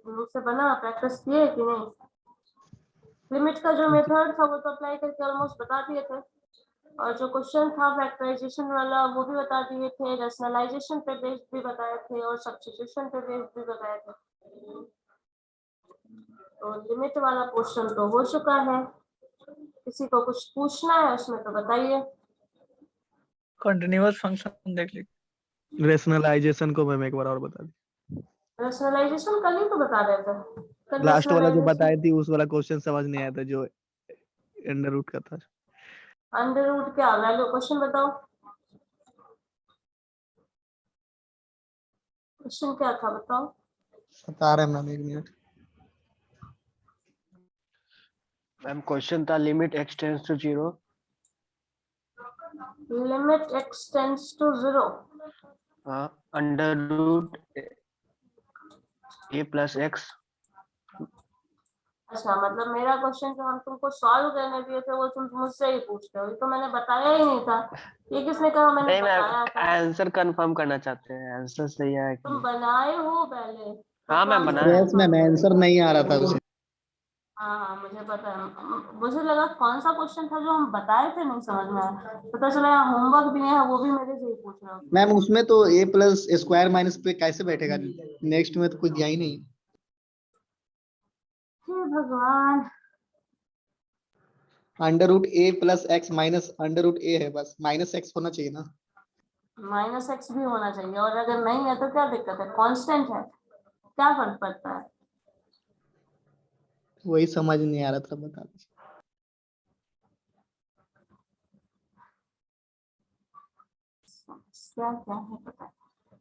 मुझसे बना प्रैक्टिस किए कि नहीं? लिमिट का जो मेथड था वो तो अप्लाई करके ऑलमोस्ट बता दिए थे, और जो क्वेश्चन था फैक्टराइजेशन वाला वो भी बता दिए थे, रैशनलाइजेशन पे बेस्ड भी बताए थे, और सब्स्टिट्यूशन पे बेस्ड भी बताए थे। तो लिमिट वाला क्वेश्चन तो हो चुका है। किसी को कुछ पूछना है उसमें तो बताइए। कंटीन्यूअस फंक्शन देख लीजिए। रेशनलाइजेशन को मैम एक बार और बता दी। रैशनलाइजेशन कल ही तो बता रहे थे। कल लास्ट वाला जो rationalization- बताई थी उस वाला क्वेश्चन समझ नहीं आया था, जो अंडर रूट का था। अंडर रूट क्या वैल्यू, क्वेश्चन बताओ, क्वेश्चन क्या था बताओ। बता रहे हैं मैम, एक मिनट। मैम क्वेश्चन था limit x tends to 0, limit x tends to 0, under root a plus x। अच्छा मतलब मेरा क्वेश्चन जो हम तुमको सॉल्व करने दिए थे वो तुम मुझसे ही पूछते हो, ये तो मैंने बताया ही नहीं था। ये किसने कहा मैंने नहीं मैम, बताया था? आंसर कंफर्म करना चाहते हैं, आंसर सही है कि तुम नहीं। बनाए हो पहले तो हाँ मैम, आंसर बनाया है। यस मैम, आंसर नहीं आ रहा था उसे। हाँ हाँ मुझे पता है, मुझे लगा कौन सा क्वेश्चन था जो हम बताए थे, नहीं समझ में आया। पता चला यहाँ होमवर्क भी है, वो भी मेरे से ही पूछ रहे हो। मैम उसमें तो a प्लस स्क्वायर माइनस पे कैसे बैठेगा? नेक्स्ट में तो कुछ दिया ही नहीं। हे भगवान, under root a plus x minus under root a है, बस माइनस एक्स होना चाहिए ना। माइनस एक्स भी होना चाहिए, और अगर नहीं है तो क्या दिक्कत है? कांस्टेंट है, क्या फर्क पड़ता है? वही समझ नहीं आ रहा था, बता दीजिए। क्या क्या है पता है?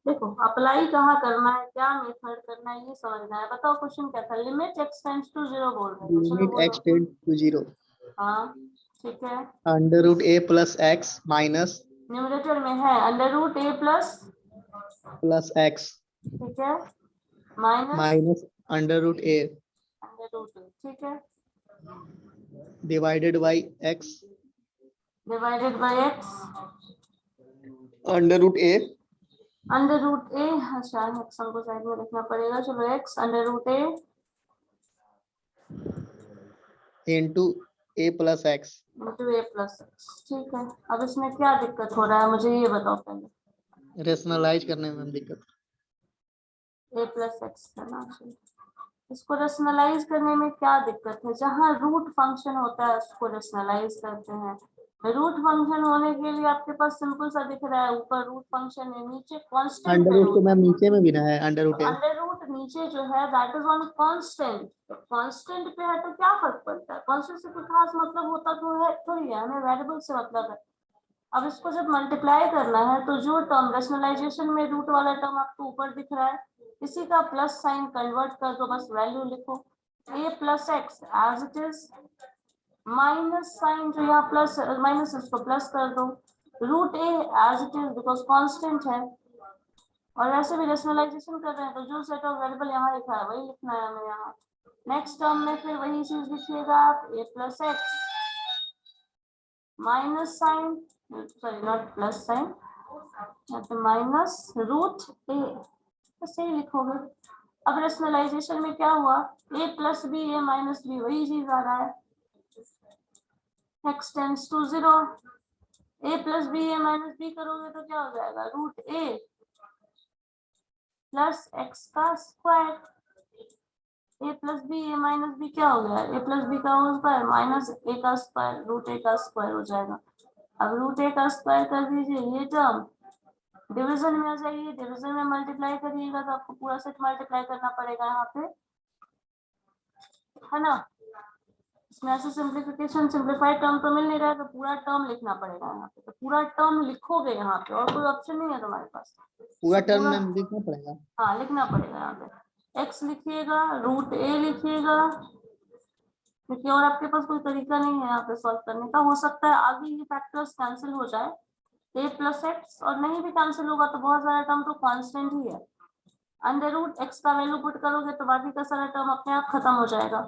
देखो अप्लाई कहाँ करना है, क्या मेथड करना है, ये समझना है। बताओ क्वेश्चन क्या था? लिमिट x टेंड्स टू 0 बोल रहे हैं, चलो लिमिट x बोलो। टेंड टू 0, हाँ ठीक है, under root a plus x minus numerator में है under root a plus x ठीक है, minus minus under root a under root a, ठीक है, divided by x divided by x under root a under root a। अच्छा action को side में रखना पड़ेगा, चलो x under root a into a plus x. Into a plus x, ठीक है। अब इसमें क्या दिक्कत हो रहा है मुझे ये बताओ पहले। रेशनलाइज करने में दिक्कत। a प्लस एक्स है ना, इसको रेशनलाइज करने में क्या दिक्कत है? जहाँ रूट फंक्शन होता है उसको रेशनलाइज करते हैं। रूट फंक्शन होने के लिए आपके पास सिंपल सा दिख रहा है, ऊपर रूट फंक्शन है, नीचे कांस्टेंट अंडर है रूट तो रूट। मैम नीचे में भी ना है, अंडर रूट है। अंडर रूट नीचे जो है that is on constant, constant पे है तो क्या फर्क पड़ता है? कांस्टेंट से कोई खास मतलब होता तो है थोड़ी है, हमें वेरिएबल से मतलब है। अब इसको जब मल्टीप्लाई करना है तो जो टर्म रेशनलाइजेशन में रूट वाला टर्म आपको ऊपर दिख रहा है, इसी का प्लस साइन कन्वर्ट कर दो, बस वैल्यू लिखो a plus x as it is, minus sign जो यहाँ प्लस माइनस इसको प्लस कर दो, root a as it is because constant है। और वैसे भी रेशनलाइजेशन कर रहे हैं तो जो सेट ऑफ वेरिएबल यहाँ लिखा है वही लिखना है हमें यहाँ। नेक्स्ट टर्म में फिर वही चीज लिखिएगा आप, a plus x minus sign, sorry not plus sign, तो माइनस रूट ए, ऐसे ही लिखोगे। अब रेशनलाइजेशन में क्या हुआ, a plus B A minus B, वही चीज आ रहा है, x tends to 0, a plus B A minus B करोगे तो क्या हो जाएगा, रूट ए प्लस एक्स का square. a plus B A minus B क्या हो गया, a प्लस बी का होल स्क्वायर माइनस a का स्क्वायर, रूट a का स्क्वायर हो जाएगा। अब रूट a का स्क्वायर कर दीजिए, ये टर्म डिवीजन में आ जाइए, डिवीजन में मल्टीप्लाई करिएगा तो आपको पूरा सेट मल्टीप्लाई करना पड़ेगा यहाँ पे, है ना। इसमें ऐसे सिंप्लीफिकेशन सिंप्लीफाइड टर्म तो मिल नहीं रहा है तो पूरा टर्म लिखना पड़ेगा यहाँ पे, तो पूरा टर्म लिखोगे यहाँ पे, और कोई ऑप्शन नहीं है तुम्हारे पास, पूरा टर्म में लिखना पड़ेगा। हाँ लिखना पड़ेगा यहाँ पे, x लिखिएगा, रूट a लिखिएगा, क्योंकि और आपके पास कोई तरीका नहीं है यहाँ पे सॉल्व करने का। हो सकता है आगे ये फैक्टर्स कैंसिल हो जाए a प्लस एक्स, और नहीं भी कैंसिल होगा तो बहुत सारा टर्म तो कांस्टेंट ही है, अंडर रूट एक्स का वैल्यू पुट करोगे तो बाकी का सारा टर्म अपने आप खत्म हो जाएगा।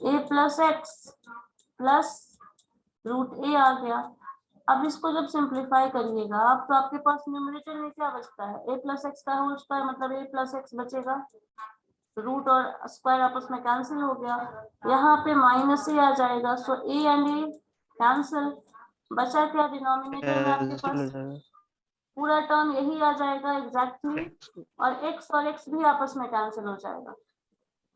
ए प्लस एक्स प्लस रूट ए आ गया। अब इसको जब सिंप्लीफाई करिएगा आप तो आपके पास न्यूमरेटर में क्या बचता है, ए प्लस एक्स का होल स्क्वायर मतलब ए प्लस एक्स बचेगा, रूट और स्क्वायर आपस में कैंसिल हो गया, यहाँ पे माइनस ए आ जाएगा, सो ए एंड ए कैंसिल, बचा क्या डिनोमिनेटर में आपके पास, पूरा टर्म यही आ जाएगा एग्जैक्टली, और x भी आपस में कैंसिल हो जाएगा।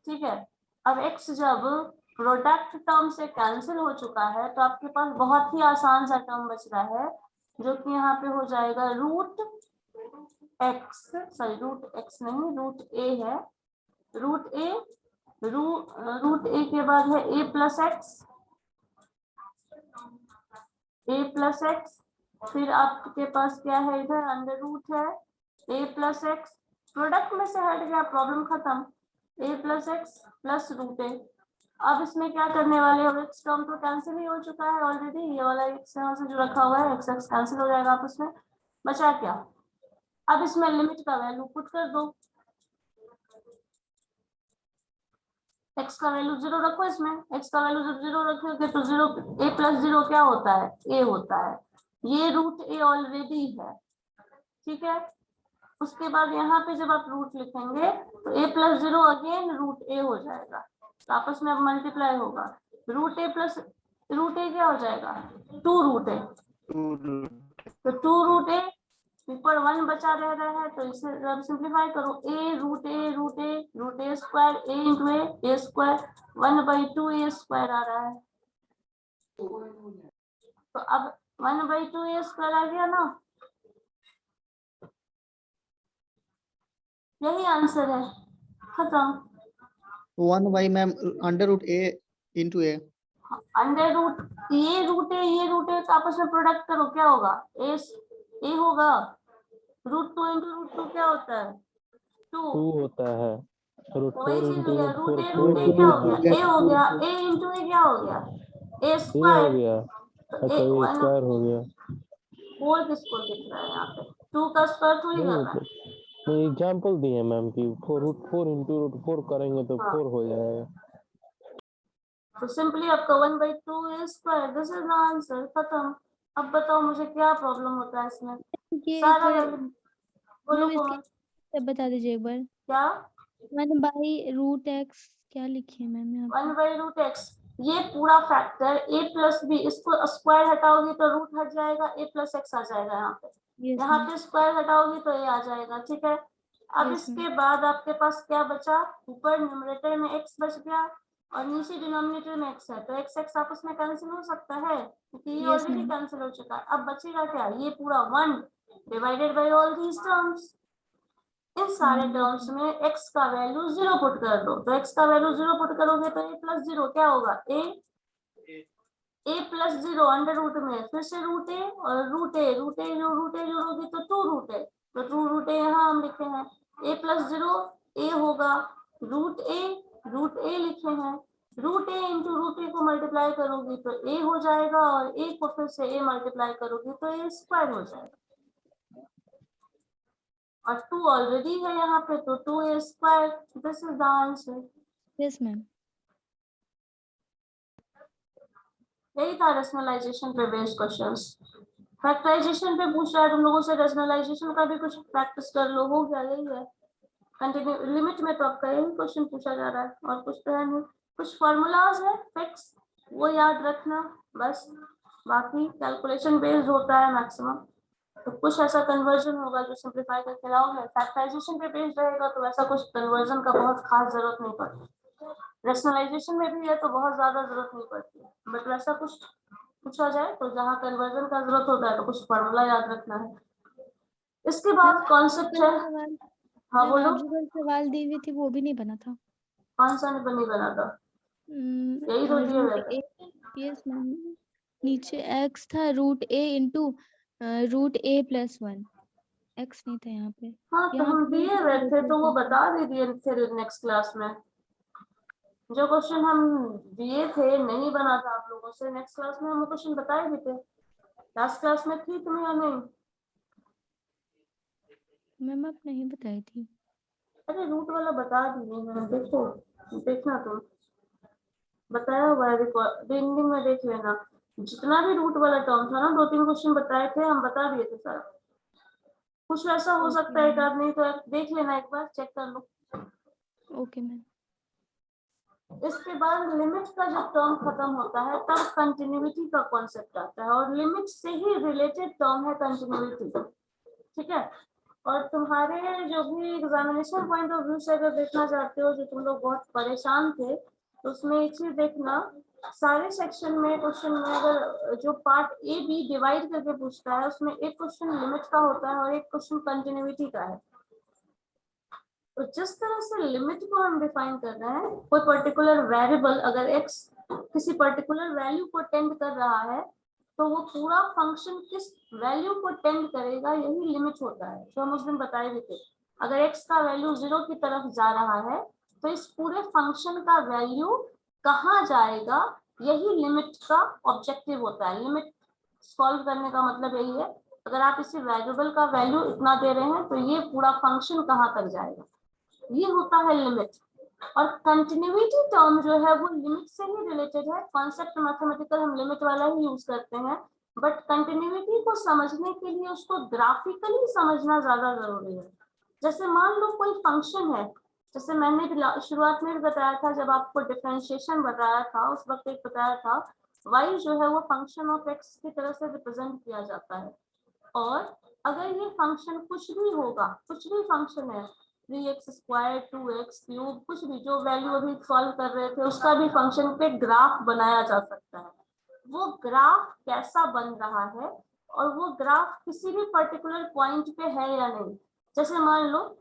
ठीक है, अब x जब प्रोडक्ट टर्म से कैंसिल हो चुका है तो आपके पास बहुत ही आसान सा टर्म बच रहा है जो कि यहाँ पे हो जाएगा रूट एक्स नहीं, रूट ए है, रूट ए के बाद है ए प्लस एक्स, फिर आपके पास क्या है इधर अंडर रूट है ए प्लस एक्स, प्रोडक्ट में से हट गया, प्रॉब्लम खत्म, ए प्लस एक्स प्लस रूट ए। अब इसमें क्या करने वाले हो, एक्स टर्म तो कैंसिल ही हो चुका है ऑलरेडी, ये वाला एक्स यहाँ से जो रखा हुआ है एक्स एक्स कैंसिल हो जाएगा आपस में, बचा क्या, अब इसमें लिमिट का वैल्यू पुट कर दो, एक्स का वैल्यू 0 रखो, इसमें एक्स का वैल्यू जब 0 रखोगे तो 0 ए प्लस 0 क्या होता है, ए होता है, ये रूट ए ऑलरेडी है। ठीक है, उसके बाद यहाँ पे जब आप रूट लिखेंगे तो ए प्लस 0 अगेन रूट ए हो जाएगा, तो आपस में अब मल्टीप्लाई होगा, रूट ए प्लस रूट ए क्या हो जाएगा, 2 रूट ए, तो 2 रूट ए ऊपर 1 बचा रह रहा है तो इसे जब सिंप्लीफाई करो, root A square A into A square 1/2 a square आ रहा है, तो अब 1/2 ए स्क्वायर आ गया ना, यही आंसर है, खत्म। 1 मैम अंडर रूट ए इंटू ए, अंडर रूट ये रूट है तो आपस में प्रोडक्ट करो क्या होगा, ए होगा, रूट 2 इंटू रूट 2 क्या होता है, 2 होता है, रूट तो वही 4 चीज हो इंटू गया, रूट रूट 4 ए क्या हो गया, ए हो गया, ए इंटू ए क्या हो गया, ए हो स्क्वायर, गया। तो अच्छा ये स्क्वायर हो गया, 4 किसको दिख रहा है यहाँ पे, 2 का स्क्वायर थोड़ी कर रहा है, नहीं एग्जाम्पल दिए मैम कि रूट 4 इंटू रूट 4 करेंगे तो हाँ। 4 हो जाएगा। तो सिंपली आपका 1/2 a square, this is the answer, खत्म। अब बताओ मुझे क्या प्रॉब्लम होता है इसमें, ये सारा पर बोलो मैम कोमल, इसके बता दीजिए एक बार, क्या 1/√x क्या लिखी है मैम यहाँ पे? 1/√x, ये पूरा फैक्टर a प्लस बी, इसको स्क्वायर हटाओगी तो रूट हट जाएगा, a प्लस एक्स आ जाएगा यहाँ पे, यस यहाँ मैम, पे स्क्वायर हटाओगी तो a आ जाएगा। ठीक है, अब Yes, इसके बाद आपके पास क्या बचा, ऊपर न्यूमरेटर में x बच गया और नीचे डिनोमिनेटर में x है, तो x x आपस में कैंसिल हो सकता है क्योंकि ये Yes, ऑलरेडी ma'am. कैंसिल हो चुका है। अब बचेगा क्या, ये पूरा 1 divided by all these terms, इन सारे टर्म्स में x का वैल्यू 0 पुट कर दो, तो x का वैल्यू 0 पुट करोगे तो a प्लस 0 क्या होगा, a प्लस 0 अंडर रूट में फिर से रूट ए और रूट ए जोड़ोगे तो 2 रूट ए, तो 2 रूट ए यहाँ हम लिखे हैं, a प्लस 0 a होगा, रूट ए लिखे हैं, रूट ए इंटू रूट ए को मल्टीप्लाई करोगी तो a हो जाएगा और a को फिर से a मल्टीप्लाई करोगी तो a स्क्वायर हो जाएगा, और 2 ऑलरेडी है यहाँ पे तो 2a square, this is the answer. Yes, ma'am. यही था रेशनलाइजेशन पे बेस्ड क्वेश्चंस। फैक्टराइजेशन पे पूछ रहा है तुम लोगों से, रेशनलाइजेशन का भी कुछ प्रैक्टिस कर लो, हो गया, यही है कंटिन्यू लिमिट में, तो आपका यही क्वेश्चन पूछा जा रहा है और कुछ तो है नहीं, कुछ फॉर्मूलाज है फिक्स वो याद रखना बस, बाकी कैलकुलेशन बेस्ड होता है मैक्सिमम, तो कुछ ऐसा कन्वर्जन होगा जो सिंप्लीफाई करके लाओगे, फैक्टराइजेशन पे बेस्ड रहेगा तो वैसा कुछ कन्वर्जन का बहुत खास जरूरत नहीं पड़ती, रेशनलाइजेशन में भी है तो बहुत ज्यादा जरूरत नहीं पड़ती है, बट वैसा कुछ पूछा जाए तो जहाँ कन्वर्जन का जरूरत होता है तो कुछ फॉर्मूला याद रखना है। इसके बाद कॉन्सेप्ट है, सवाल हाँ जो बोलो, algebra सवाल दी हुई थी वो भी नहीं बना था। कौन सा नहीं बना था, यही तो दिए हुए थे। यस मैम, नीचे x था √a इंटू √a + 1, x नहीं था यहाँ पे, हाँ तो यहाँ हम पे दिए हुए थे तो वो बता भी दिए फिर नेक्स्ट क्लास में, जो क्वेश्चन हम दिए थे नहीं बना था आप लोगों से, नेक्स्ट क्लास में हम क्वेश्चन बताए भी थे, लास्ट क्लास में थी तुम्हें या नहीं, मैम आप नहीं बताई थी। अरे रूट वाला बता दिए मैंने, देखो देखना तुम, बताया हुआ है रिकॉर्डिंग में, देख लेना। जितना भी रूट वाला टर्म था ना, 2-3 क्वेश्चन बताए थे हम, बता दिए थे सारा। कुछ ऐसा हो सकता है एक आध, नहीं तो देख लेना, एक बार चेक कर लो। Okay ma'am. इसके बाद लिमिट का जब टर्म खत्म होता है तब कंटिन्यूटी का कॉन्सेप्ट आता है, और लिमिट से ही रिलेटेड टर्म है कंटिन्यूटी। ठीक है, और तुम्हारे जो भी एग्जामिनेशन पॉइंट ऑफ व्यू से अगर देखना चाहते हो, जो तुम लोग बहुत परेशान थे, तो उसमें एक चीज देखना, सारे सेक्शन में क्वेश्चन में अगर जो पार्ट ए बी डिवाइड करके पूछता है, उसमें एक क्वेश्चन लिमिट का होता है और एक क्वेश्चन कंटिन्यूटी का है। तो जिस तरह से लिमिट को हम डिफाइन कर रहे हैं, कोई पर्टिकुलर वेरिएबल अगर x किसी पर्टिकुलर वैल्यू को टेंड कर रहा है, तो वो पूरा फंक्शन किस वैल्यू को टेंड करेगा, यही लिमिट होता है, जो हम उस दिन बताए भी थे। अगर x का वैल्यू 0 की तरफ जा रहा है, तो इस पूरे फंक्शन का वैल्यू कहाँ जाएगा, यही लिमिट का ऑब्जेक्टिव होता है। लिमिट सॉल्व करने का मतलब यही है, अगर आप इसी वेरिएबल का वैल्यू इतना दे रहे हैं, तो ये पूरा फंक्शन कहाँ तक जाएगा, ये होता है लिमिट। और कंटिन्यूटी टर्म जो है वो लिमिट से ही रिलेटेड है। कॉन्सेप्ट मैथमेटिकल हम लिमिट वाला ही यूज करते हैं, बट कंटिन्यूटी को समझने के लिए उसको ग्राफिकली समझना ज्यादा जरूरी है। जैसे मान लो कोई फंक्शन है, जैसे मैंने शुरुआत में भी बताया था, जब आपको डिफरेंशिएशन बताया था उस वक्त एक बताया था, y जो है वो फंक्शन ऑफ x की तरह से रिप्रेजेंट किया जाता है। और अगर ये फंक्शन कुछ भी होगा, कुछ भी फंक्शन है, 3x², 2x³, कुछ भी जो वैल्यू अभी सॉल्व कर रहे थे, उसका भी फंक्शन पे ग्राफ बनाया जा सकता है। वो ग्राफ कैसा बन रहा है, और वो ग्राफ किसी भी पर्टिकुलर पॉइंट पे है या नहीं। जैसे मान लो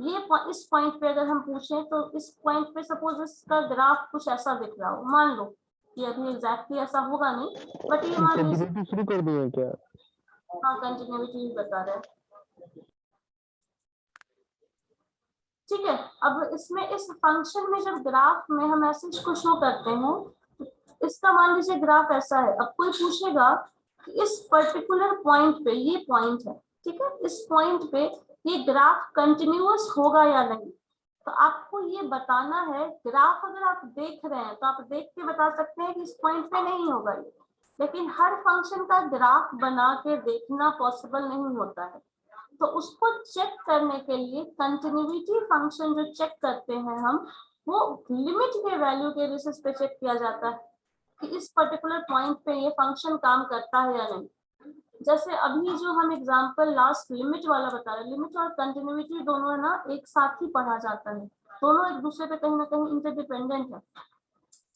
ये इस पॉइंट पे अगर हम पूछें, तो इस पॉइंट पे सपोज इसका ग्राफ कुछ ऐसा दिख रहा हो, मान लो ये अभी एग्जैक्टली ऐसा होगा नहीं, बट ये मान लो, कंटिन्यूटी शुरू कर दिए क्या? हाँ कंटिन्यूटी बता रहे हैं। ठीक है, अब इसमें इस फंक्शन में जब ग्राफ में हम ऐसे इसको शो करते हैं, इसका मान लीजिए ग्राफ ऐसा है। अब कोई पूछेगा कि इस पर्टिकुलर पॉइंट पे, ये पॉइंट है, ठीक है, इस पॉइंट पे ये ग्राफ कंटिन्यूअस होगा या नहीं, तो आपको ये बताना है। ग्राफ अगर आप देख रहे हैं तो आप देख के बता सकते हैं कि इस पॉइंट पे नहीं होगा ये, लेकिन हर फंक्शन का ग्राफ बना के देखना पॉसिबल नहीं होता है। तो उसको चेक करने के लिए कंटिन्यूटी फंक्शन जो चेक करते हैं हम, वो लिमिट के वैल्यू के बेसिस पे चेक किया जाता है कि इस पर्टिकुलर पॉइंट पे ये फंक्शन काम करता है या नहीं। जैसे अभी जो हम एग्जांपल लास्ट लिमिट वाला बता रहे हैं, लिमिट और कंटिन्यूटी दोनों है ना एक साथ ही पढ़ा जाता है, दोनों एक दूसरे पे कहीं ना कहीं इंटरडिपेंडेंट है।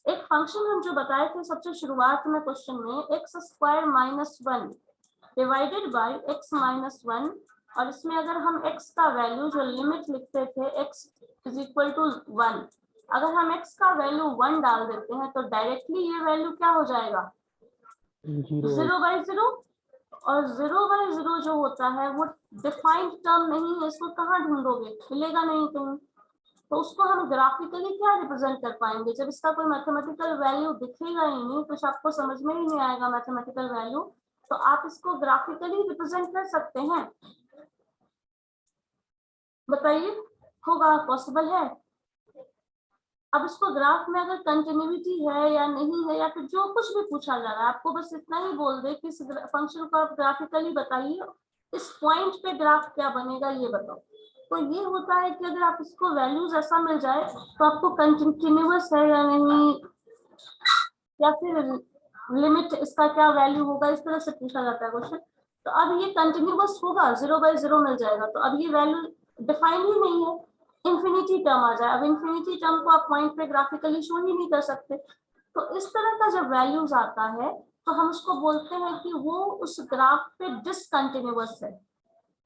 एक फंक्शन हम जो बताए थे सबसे शुरुआत में क्वेश्चन में, x² - 1 डिवाइडेड बाई x-1, और इसमें अगर हम x का वैल्यू जो लिमिट लिखते थे x = 1, अगर हम x का वैल्यू 1 डाल देते हैं, तो डायरेक्टली ये वैल्यू क्या हो जाएगा, 0/0। और 0/0 जो होता है वो डिफाइंड टर्म नहीं है, इसको कहाँ ढूंढोगे, मिलेगा नहीं कहीं। तो उसको हम ग्राफिकली क्या रिप्रेजेंट कर पाएंगे, जब इसका कोई मैथमेटिकल वैल्यू दिखेगा ही नहीं, कुछ आपको समझ में ही नहीं आएगा मैथमेटिकल वैल्यू, तो आप इसको ग्राफिकली रिप्रेजेंट कर सकते हैं। बताइए, होगा, पॉसिबल है? अब इसको ग्राफ में अगर कंटिन्यूटी है या नहीं है, या फिर जो कुछ भी पूछा जा रहा है, आपको बस इतना ही बोल दे कि इस फंक्शन को आप ग्राफिकली बताइए, इस पॉइंट पे ग्राफ क्या बनेगा ये बताओ। तो ये होता है कि अगर आप इसको वैल्यूज ऐसा मिल जाए, तो आपको कंटिन्यूअस है या नहीं, या फिर लिमिट इसका क्या वैल्यू होगा, इस तरह से पूछा जाता है क्वेश्चन। तो अब ये कंटिन्यूअस होगा, 0/0 मिल जाएगा, तो अब ये वैल्यू डिफाइन ही नहीं है, इंफिनिटी टर्म आ जाए। अब इंफिनिटी टर्म को आप पॉइंट पे ग्राफिकली शो ही नहीं कर सकते। तो इस तरह का जब वैल्यूज आता है, तो हम उसको बोलते हैं कि वो उस ग्राफ पे डिसकंटिन्यूअस है।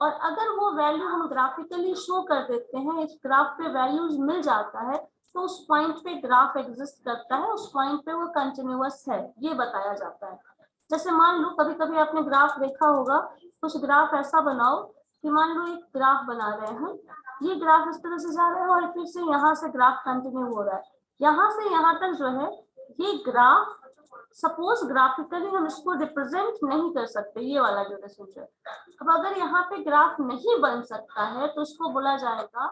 और अगर वो वैल्यू हम ग्राफिकली शो कर देते हैं, इस ग्राफ पे वैल्यूज मिल जाता है, तो उस पॉइंट पे ग्राफ एग्जिस्ट करता है, उस पॉइंट पे वो कंटिन्यूअस है, ये बताया जाता है। जैसे मान लो कभी कभी आपने ग्राफ देखा होगा, कुछ ग्राफ ऐसा बनाओ कि मान लो एक ग्राफ बना रहे हैं, ये ग्राफ इस तरह से जा रहा है और फिर से यहाँ से ग्राफ कंटिन्यू हो रहा है, यहाँ से यहाँ तक जो है ये ग्राफ, सपोज ग्राफिकली हम इसको रिप्रेजेंट नहीं कर सकते, ये वाला जो डिस्टेंस है। अब अगर यहाँ पे ग्राफ नहीं बन सकता है, तो इसको बोला जाएगा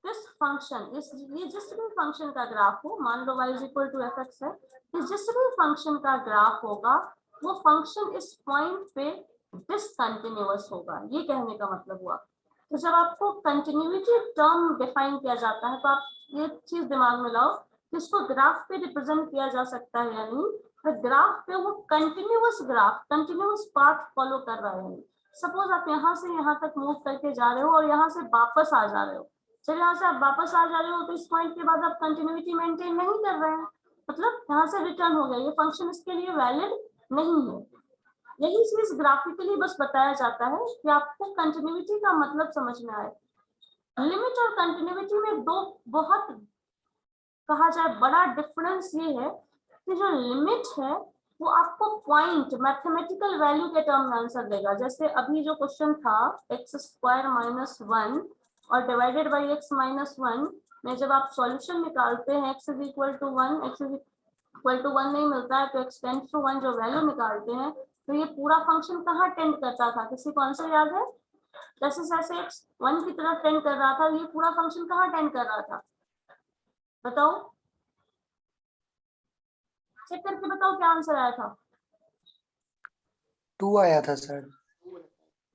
दिस फंक्शन ये जिस भी फंक्शन का ग्राफ हो, मान लो y equal to F x है, कि जिस भी फंक्शन का ग्राफ होगा वो फंक्शन इस पॉइंट पे डिसकंटिन्यूअस होगा, ये कहने का मतलब हुआ। तो जब आपको कंटिन्यूटी टर्म डिफाइन किया जाता है तो आप ये चीज दिमाग में लाओ कि इसको ग्राफ पे रिप्रेजेंट किया जा सकता है या नहीं। तो ग्राफ पे वो continuous graph, continuous path follow कर रहा है। सपोज आप यहाँ से यहाँ तक मूव करके जा रहे हो और यहाँ से वापस आ जा रहे हो, चलिए यहाँ से आप वापस आ जा रहे हो तो इस पॉइंट के बाद आप कंटिन्यूटी मेंटेन नहीं कर रहे हैं, मतलब यहाँ से रिटर्न हो गया, ये फंक्शन इसके लिए वैलिड नहीं है। यही चीज ग्राफिकली बस बताया जाता है कि आपको कंटिन्यूटी का मतलब समझ में आए। लिमिट और कंटिन्यूटी में दो बहुत कहा जाए बड़ा डिफरेंस ये है कि जो लिमिट है वो आपको पॉइंट मैथमेटिकल वैल्यू के टर्म में आंसर देगा। जैसे अभी जो क्वेश्चन था एक्स स्क्वायर माइनस 1 और डिवाइडेड बाई एक्स माइनस 1 में जब आप सॉल्यूशन निकालते हैं x is equal to 1, x is equal to 1 नहीं मिलता है तो x टेंड्स टू 1 जो वैल्यू निकालते हैं, तो ये पूरा फंक्शन कहाँ टेंड करता था, किसी को आंसर याद है? जैसे जैसे x 1 की तरफ टेंड कर रहा था, ये पूरा फंक्शन कहाँ टेंड कर रहा था, बताओ, चेक करके बताओ क्या आंसर आया था। 2 आया था सर।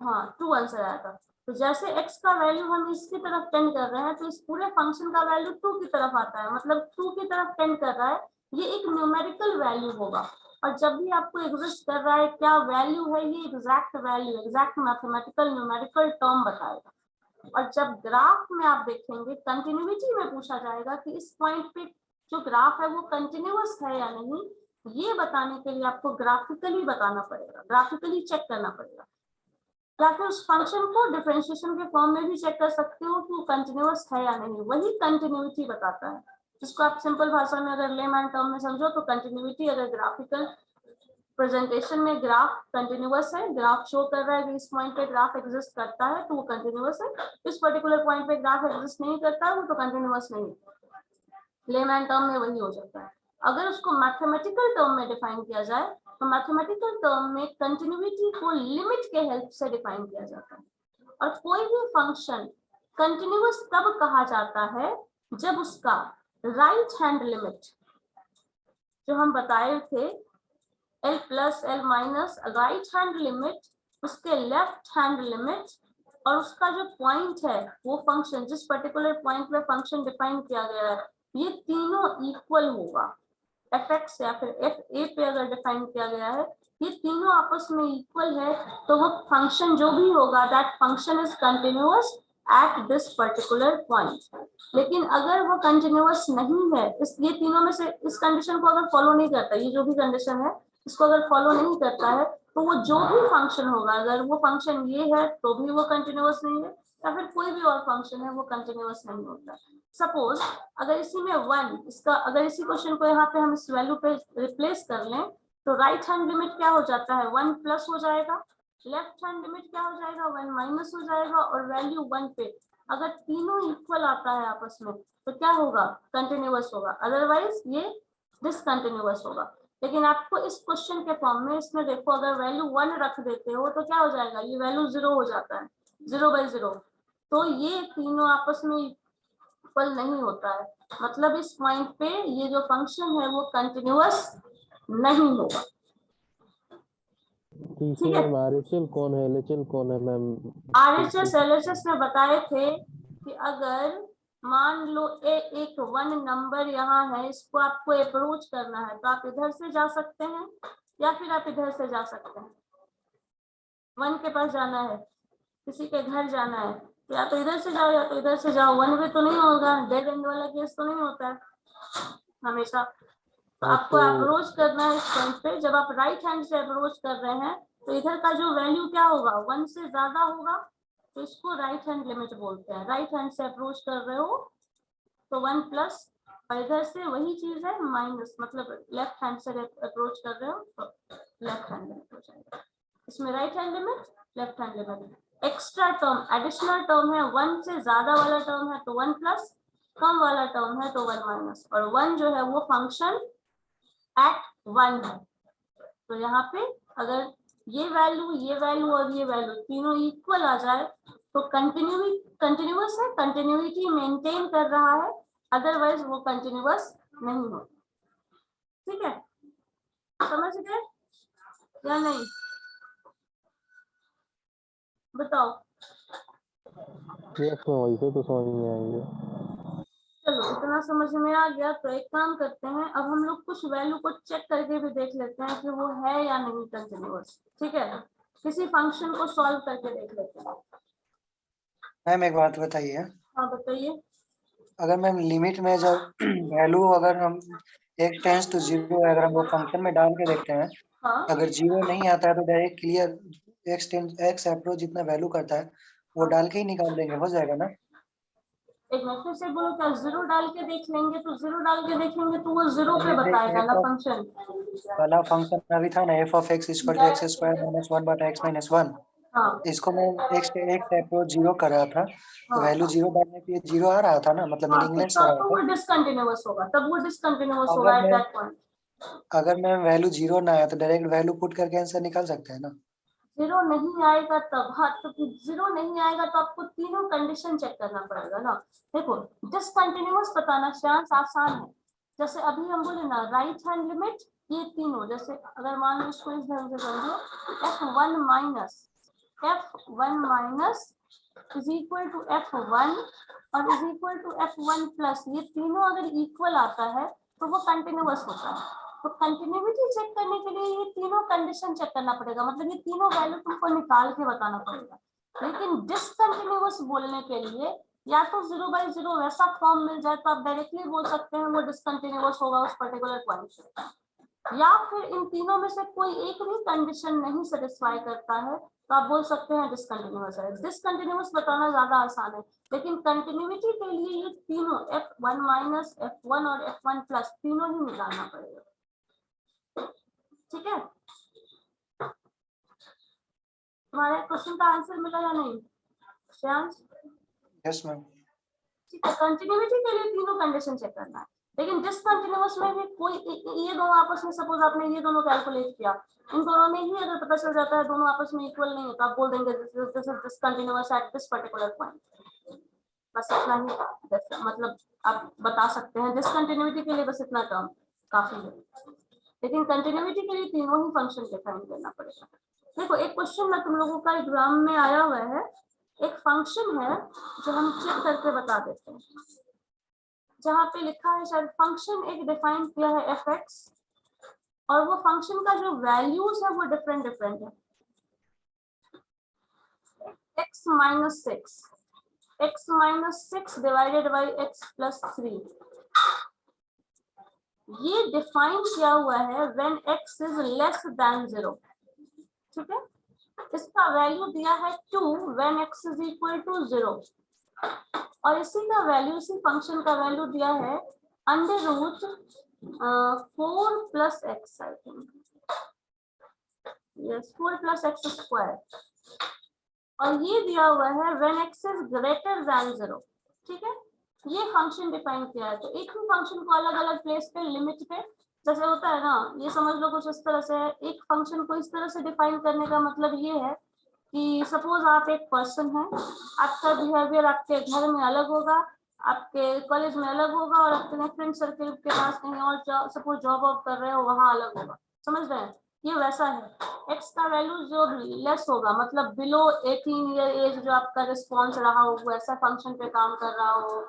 हाँ 2 आंसर आया था। तो जैसे x का वैल्यू हम इसकी तरफ टेंड कर रहे हैं तो इस पूरे फंक्शन का वैल्यू 2 की तरफ आता है, मतलब 2 की तरफ टेंड कर रहा है, ये एक न्यूमेरिकल वैल्यू होगा। और जब भी आपको एग्जिस्ट कर रहा है क्या वैल्यू है, ये exact value, exact mathematical numerical term बताएगा। और जब ग्राफ में आप देखेंगे कंटिन्यूटी में पूछा जाएगा कि इस पॉइंट पे जो ग्राफ है वो कंटिन्यूअस है या नहीं, ये बताने के लिए आपको ग्राफिकली बताना पड़ेगा, ग्राफिकली चेक करना पड़ेगा। या फिर उस फंक्शन को डिफरेंशिएशन के फॉर्म में भी चेक कर सकते हो कि वो कंटिन्यूअस है या नहीं, वही कंटिन्यूटी बताता है। जिसको आप सिंपल भाषा में अगर लेमैन टर्म में समझो तो कंटिन्यूटी अगर ग्राफिकल प्रेजेंटेशन में ग्राफ कंटिन्यूअस है, ग्राफ शो कर रहा है कि इस पॉइंट पे ग्राफ एग्जिस्ट करता है तो वो कंटिन्यूअस है, इस पर्टिकुलर पॉइंट पे ग्राफ एग्जिस्ट नहीं करता है वो तो कंटिन्यूअस नहीं है। लेमैन टर्म में वही हो जाता है। अगर उसको मैथमेटिकल टर्म में डिफाइन किया जाए तो मैथमेटिकल टर्म में कंटिन्यूटी को लिमिट के हेल्प से डिफाइन किया जाता है। और कोई भी फंक्शन कंटिन्यूअस तब कहा जाता है जब उसका राइट हैंड लिमिट जो हम बताए थे l plus l minus right hand limit, उसके लेफ्ट हैंड लिमिट और उसका जो पॉइंट है वो फंक्शन जिस पर्टिकुलर पॉइंट पे फंक्शन डिफाइन किया गया है, ये तीनों इक्वल होगा। fx या फिर fa पे अगर डिफाइन किया गया है, ये तीनों आपस में इक्वल है तो वो फंक्शन जो भी होगा that function is continuous at this particular point. लेकिन अगर वो कंटिन्यूअस नहीं है, इस ये तीनों में से इस कंडीशन को अगर फॉलो नहीं करता, ये जो भी कंडीशन है इसको अगर फॉलो नहीं करता है तो वो जो भी फंक्शन होगा, अगर वो फंक्शन ये है तो भी वो कंटिन्यूअस नहीं है, या फिर कोई भी और फंक्शन है वो कंटिन्यूअस नहीं होता। सपोज अगर इसी में 1, इसका अगर इसी क्वेश्चन को यहाँ पे हम इस वैल्यू पे रिप्लेस कर लें तो राइट हैंड लिमिट क्या हो जाता है, 1 प्लस हो जाएगा, लेफ्ट हैंड लिमिट क्या हो जाएगा, 1 माइनस हो जाएगा, और वैल्यू 1 पे अगर तीनों इक्वल आता है आपस में तो क्या होगा, कंटिन्यूअस होगा, अदरवाइज ये डिसकंटिन्यूअस होगा। लेकिन आपको इस क्वेश्चन के फॉर्म में इसमें देखो अगर वैल्यू 1 रख देते हो तो क्या हो जाएगा, ये वैल्यू 0 हो जाता है, 0/0। तो ये तीनों आपस में इक्वल नहीं होता है, मतलब इस पॉइंट पे ये जो फंक्शन है वो कंटिन्यूअस नहीं होगा। ठीक है, RHL कौन है, LHL कौन है मैम? RHS LHS में बताए थे कि अगर मान लो एक 1 नंबर यहाँ है, इसको आपको अप्रोच करना है तो आप इधर से जा सकते हैं या फिर आप इधर से जा सकते हैं। 1 के पास जाना है, किसी के घर जाना है तो या तो इधर से जाओ या तो इधर से जाओ, 1 वे तो नहीं होगा, डेड एंड वाला केस तो नहीं होता है हमेशा। तो आपको अप्रोच करना है इस पॉइंट पे, जब आप राइट हैंड से अप्रोच कर रहे हैं तो इधर का जो वैल्यू क्या होगा, 1 से ज्यादा होगा तो इसको राइट हैंड लिमिट बोलते हैं। राइट हैंड से अप्रोच कर रहे हो तो 1 प्लस, और इधर से वही चीज है माइनस, मतलब लेफ्ट हैंड से अप्रोच कर रहे हो तो लेफ्ट हैंड लिमिट हो जाएगा। इसमें right hand limit, left hand limit, extra term additional term है, 1 से ज्यादा वाला टर्म है तो 1 प्लस, कम वाला टर्म है तो 1 माइनस, और 1 जो है वो फंक्शन एट 1 है। तो यहाँ पे अगर ये वैल्यू और ये वैल्यू तीनों इक्वल आ जाए तो कंटिन्यूअस है, कंटिन्यूटी मेंटेन कर रहा है, अदरवाइज वो कंटिन्यूअस नहीं हो। ठीक है, समझ गए या नहीं, बताओ। यस मैम, वैसे तो समझ में आएंगे। चलो इतना समझ में आ गया, तो एक काम करते हैं, अब हम लोग कुछ वैल्यू को चेक करके भी देख लेते हैं कि वो है या नहीं कंटिन्यूअस। ठीक है, किसी फंक्शन को सॉल्व करके देख लेते हैं। मैम एक बात बताइए, हाँ बताइए। अगर मैम लिमिट में जब वैल्यू अगर हम x टेंस टू 0 अगर हम वो फंक्शन में डाल के देखते हैं, हाँ अगर 0 नहीं आता है तो डायरेक्ट क्लियर x अप्रोच जितना वैल्यू करता है वो डाल के ही निकाल देंगे, हो जाएगा ना? एक बार फिर से बोलो, क्या जीरो डाल के देख लेंगे? तो जीरो डाल के देखेंगे तो वो जीरो पे अभी बताएगा ना f फंक्शन। वाला फंक्शन अभी था ना, f of x equal to x square minus 1 बटा x माइनस 1। हाँ इसको मैं x अप्रोच 0 कर रहा था, तो हाँ वैल्यू 0 डालने पे 0 आ रहा था ना, मतलब हाँ, मीनिंगलेस तो हो तब रहा तो था। वो डिसकंटिन्यूअस होगा, तब वो डिसकंटिन्यूअस होगा अगर एट मैं दैट पॉइंट। अगर मैं वैल्यू 0 ना आया तो डायरेक्ट वैल्यू पुट करके आंसर निकाल सकते हैं ना? जीरो नहीं आएगा तब, हाँ तो जीरो नहीं आएगा तो आपको तीनों कंडीशन चेक करना पड़ेगा ना। देखो डिसकंटिन्यूअस बताना चांस आसान है, जैसे अभी हम बोले ना राइट हैंड लिमिट, ये तीनों, जैसे अगर मान लो इसको इस ढंग से समझो, f1 minus is equal to f1 और is equal to f1 plus, ये तीनों अगर इक्वल आता है तो वो कंटिन्यूअस होता है। तो कंटिन्यूटी चेक करने के लिए ये तीनों कंडीशन चेक करना पड़ेगा, मतलब ये तीनों वैल्यू तुमको निकाल के बताना पड़ेगा। लेकिन डिसकंटिन्यूअस बोलने के लिए या तो 0/0 वैसा फॉर्म मिल जाए तो आप डायरेक्टली बोल सकते हैं वो डिसकंटिन्यूअस होगा उस पर्टिकुलर पॉइंट से, या फिर इन तीनों में से कोई एक भी कंडीशन नहीं सेटिस्फाई करता है तो आप बोल सकते हैं डिसकंटिन्यूअस है। डिसकंटिन्यूअस बताना ज्यादा आसान है, लेकिन कंटिन्यूटी के लिए ये तीनों f1 माइनस f1 और f1 प्लस तीनों ही निकालना पड़ेगा। ठीक है, तुम्हारे क्वेश्चन का आंसर मिला या नहीं श्रेयांश? Yes ma'am. ठीक है, कंटिन्यूटी के लिए तीनों कंडीशन चेक करना है, लेकिन डिसकंटिन्यूअस में भी कोई ये दोनों आपस में, सपोज आपने ये दोनों कैलकुलेट किया, इन दोनों में ही अगर पता चल जाता है दोनों आपस में इक्वल नहीं है तो आप बोल देंगे this is discontinuous at this particular point. बस इतना ही, मतलब आप बता सकते हैं डिसकंटिन्यूटी के लिए बस इतना काम काफी है, लेकिन कंटिन्यूटी के लिए तीनों ही फंक्शन डिफाइन करना पड़ेगा। देखो एक क्वेश्चन ना तुम लोगों का एग्जाम में आया हुआ है, एक फंक्शन है जो हम चेक करके बता देते हैं, जहाँ पे लिखा है शायद फंक्शन एक डिफाइन किया है f(x) और वो फंक्शन का जो वैल्यूज है वो डिफरेंट डिफरेंट है। x - 6 divided by x plus 3, ये डिफाइन किया हुआ है when x is less than 0। ठीक है, इसका वैल्यू दिया है 2 when x is equal to 0, और इसी का वैल्यू, इसी फंक्शन का वैल्यू दिया है under root 4 plus x, I think yes 4 plus x square, और ये दिया हुआ है when x is greater than 0। ठीक है, ये फंक्शन डिफाइन किया है, तो एक ही फंक्शन को अलग अलग प्लेस पे लिमिट पे, जैसे होता है ना, ये समझ लो कुछ इस तरह से है। एक फंक्शन को इस तरह से डिफाइन करने का मतलब ये है कि सपोज आप एक पर्सन हैं, आपका बिहेवियर आपके घर में अलग होगा, आपके कॉलेज में अलग होगा, और अपने फ्रेंड सर्कल के पास कहीं और सपोज जॉब वॉब कर रहे हो वहां अलग होगा। समझ रहे हैं, ये वैसा है। एक्स का वैल्यू जो लेस होगा, मतलब बिलो 18 ईयर एज जो आपका रिस्पॉन्स रहा हो, वो ऐसा फंक्शन पे काम कर रहा हो,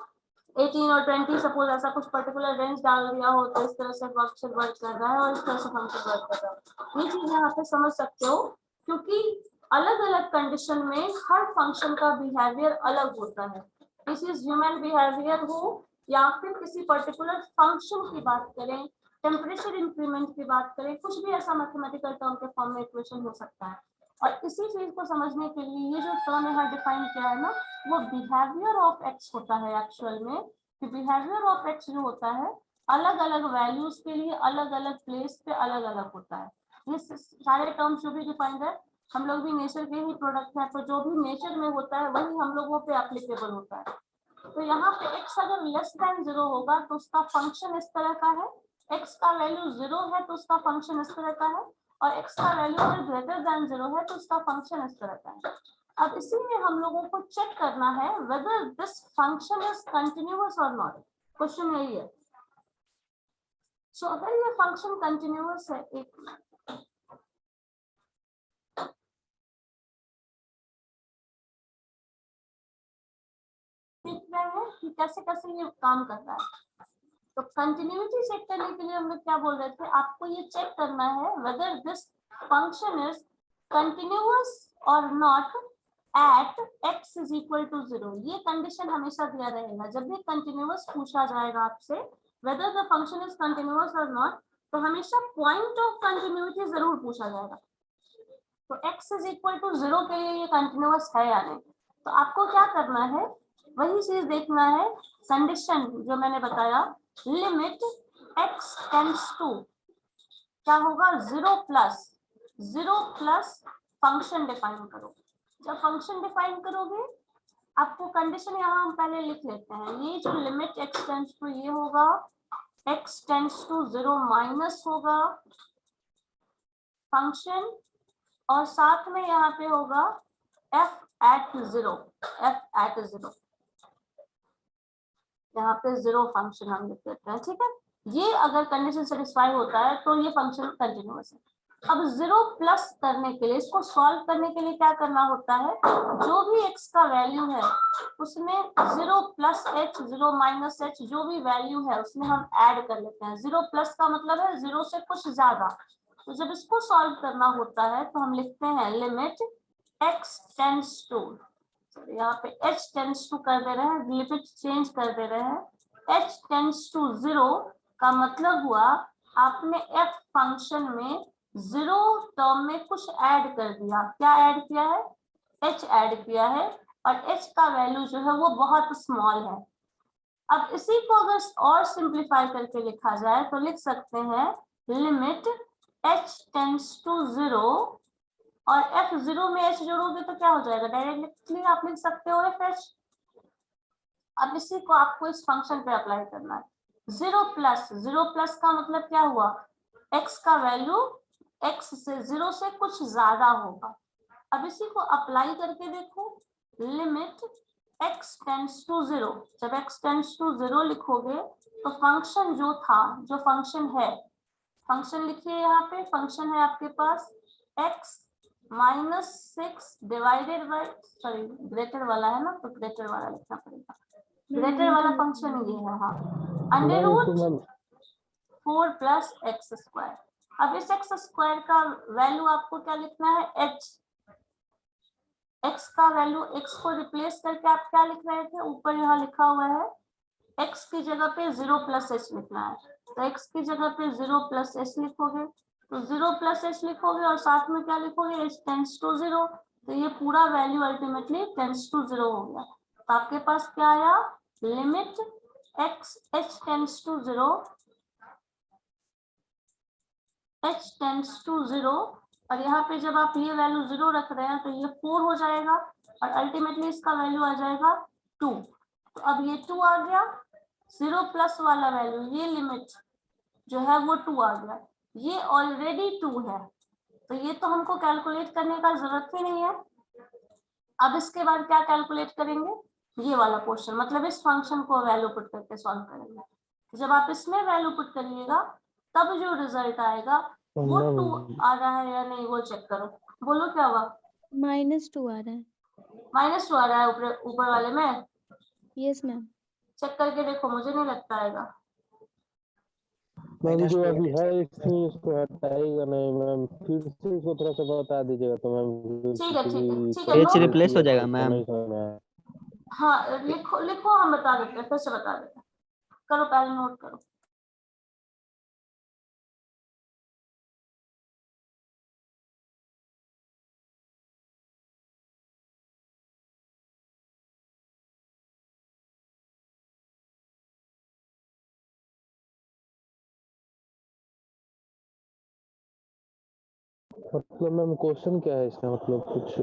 18 और 20 सपोज ऐसा कुछ पर्टिकुलर रेंज डाल दिया हो, तो इस तरह से फंक्शन वर्क कर रहा है और इस तरह से फंक्शन वर्क कर रहा है। ये चीज यहाँ पे समझ सकते हो, क्योंकि अलग अलग कंडीशन में हर फंक्शन का बिहेवियर अलग होता है। दिस इज ह्यूमन बिहेवियर हो या फिर किसी पर्टिकुलर फंक्शन की बात करें, टेम्परेचर इंक्रीमेंट की बात करें, कुछ भी ऐसा मैथमेटिकल टर्म के फॉर्म में इक्वेशन हो सकता है। और इसी चीज को समझने के लिए ये जो टर्म यहाँ डिफाइन किया है ना, वो बिहेवियर ऑफ एक्स होता है एक्चुअल में। कि बिहेवियर ऑफ एक्स जो होता है अलग अलग वैल्यूज के लिए अलग अलग प्लेस पे अलग अलग होता है। ये सारे टर्म्स जो भी डिफाइंड है, हम लोग भी नेचर के ही प्रोडक्ट हैं, तो जो भी नेचर में होता है वही हम लोगों पे एप्लीकेबल होता है। तो यहाँ पे x अगर लेस देन 0 होगा तो उसका फंक्शन इस तरह का है, x का वैल्यू 0 है तो उसका फंक्शन इस तरह का है, और x का वैल्यू अगर ग्रेटर देन 0 है तो उसका फंक्शन इस तरह का है। अब इसी में हम लोगों को चेक करना है whether this function is continuous or not. Question यही है। सो अगर ये फंक्शन कंटिन्यूअस है, एक देख रहे हैं कि कैसे कैसे ये काम करता है। तो कंटिन्यूटी चेक करने के लिए हम लोग क्या बोल रहे थे, आपको ये चेक करना है whether this function is continuous or not at x is equal to 0। ये कंडीशन हमेशा दिया रहेगा। जब भी कंटिन्यूअस पूछा जाएगा आपसे whether the function is continuous or not, तो हमेशा पॉइंट ऑफ कंटिन्यूटी जरूर पूछा जाएगा। तो x is equal to 0 के लिए ये कंटिन्यूअस है या नहीं। तो आपको क्या करना है, वही चीज देखना है। कंडीशन जो मैंने बताया, लिमिट x टेंड्स टू क्या होगा, 0 प्लस फंक्शन डिफाइन करो। जब फंक्शन डिफाइन करोगे, आपको कंडीशन यहाँ हम पहले लिख लेते हैं। ये जो लिमिट x टेंड्स टू ये होगा, x टेंड्स टू 0 माइनस होगा फंक्शन, और साथ में यहाँ पे होगा f at 0, यहाँ पे 0 फंक्शन हम लिख देते हैं, ठीक है। ये अगर कंडीशन सेटिस्फाई होता है तो ये फंक्शन कंटिन्यूअस है। अब 0 प्लस करने के लिए, इसको सॉल्व करने के लिए क्या करना होता है, जो भी x का वैल्यू है उसमें 0 प्लस h, 0 माइनस h, जो भी वैल्यू है उसमें हम ऐड कर लेते हैं। 0 प्लस का मतलब है 0 से कुछ ज्यादा। तो जब इसको सॉल्व करना होता है तो हम लिखते हैं लिमिट x टेंड्स टू, यहाँ पे h टेंड्स टू कर दे रहे हैं, लिमिट चेंज कर दे रहे हैं। h टेंड्स टू 0 का मतलब हुआ आपने f फंक्शन में 0 टर्म में कुछ ऐड कर दिया। क्या ऐड किया है, h ऐड किया है, और h का वैल्यू जो है वो बहुत स्मॉल है। अब इसी को अगर और सिंप्लीफाई करके लिखा जाए तो लिख सकते हैं लिमिट h टेंड्स टू 0, और f0 में h जोड़ोगे तो क्या हो जाएगा, डायरेक्टली आप लिख सकते हो fh। अब इसी को आपको इस फंक्शन पे अप्लाई करना है। 0 प्लस का मतलब क्या हुआ, x का वैल्यू x से 0 से कुछ ज्यादा होगा। अब इसी को अप्लाई करके देखो, लिमिट x टेंड्स टू 0, जब x टेंड्स टू 0 लिखोगे तो फंक्शन जो था, जो फंक्शन है, फंक्शन लिखिए यहाँ पे, फंक्शन है आपके पास x minus 6 divided by, sorry greater वाला है ना, तो ग्रेटर वाला लिखना पड़ेगा। ग्रेटर वाला फंक्शन ये है, हाँ, under root 4 plus x square. अब इस एक्स स्क्वायर का वैल्यू आपको क्या लिखना है, h। x का वैल्यू, x को रिप्लेस करके आप क्या लिख रहे थे, ऊपर यहाँ लिखा हुआ है x की जगह पे 0 प्लस h लिखना है। तो x की जगह पे 0 प्लस h लिखोगे, तो 0 प्लस h लिखोगे और साथ में क्या लिखोगे, h टेंड्स टू 0। तो ये पूरा वैल्यू अल्टीमेटली टेंड्स टू 0 हो गया। तो आपके पास क्या आया, limit x h tends to 0, h tends to 0, और यहाँ पे जब आप ये वैल्यू 0 रख रहे हैं तो ये 4 हो जाएगा, और अल्टीमेटली इसका वैल्यू आ जाएगा 2। तो अब ये 2 आ गया, 0 प्लस वाला वैल्यू, ये लिमिट जो है वो 2 आ गया, ये ऑलरेडी 2 है, तो ये तो हमको कैलकुलेट करने का जरूरत ही नहीं है। अब इसके बाद क्या कैलकुलेट करेंगे, ये वाला पोर्शन, मतलब इस फंक्शन को वैल्यू पुट करके सॉल्व करेंगे। जब आप इसमें वैल्यू पुट करिएगा तब जो रिजल्ट आएगा वो 2 आ रहा है या नहीं वो चेक करो। बोलो क्या हुआ, -2 आ रहा है। -2 आ रहा है ऊपर वाले में, यस मैम। चेक करके देखो, मुझे नहीं लगता आएगा। मैम जो अभी है इसमें इसको हटाएगा नहीं मैम, फिर से इसको थोड़ा सा बता दीजिएगा तो मैम। ठीक है एच रिप्लेस हो जाएगा मैम। हाँ लिखो हम बता देते हैं, फिर से बता देते हैं, करो पहले नोट करो। मतलब मैम क्वेश्चन क्या है इसका, मतलब कुछ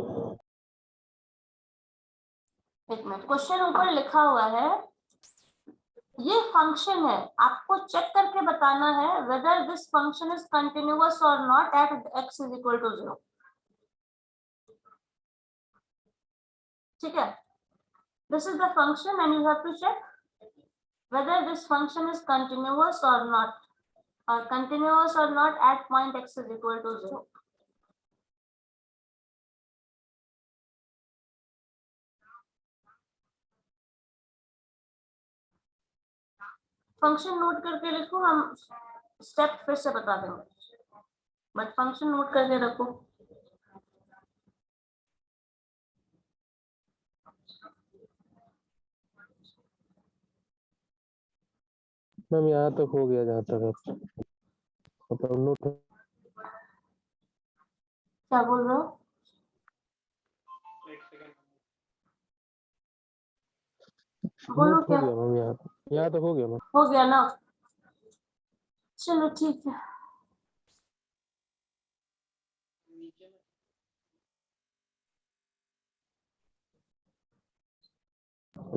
एक मिनट, क्वेश्चन ऊपर लिखा हुआ है, ये फंक्शन है, आपको चेक करके बताना है whether this function is continuous or not at x is equal to 0। ठीक है, this is the function and you have to check whether this function is continuous or not, or continuous or not at point x is equal to 0. Function note करके लिखो, हम step फिर से बता देंगे, but function note करके रखो। Ma'am यहाँ तक हो गया जहाँ तक मतलब नोट क्या बोल रहे हो? बोलो नोट हो क्या गया मैम, यहाँ तक हो गया मैम। हो गया ना? चलो ठीक है।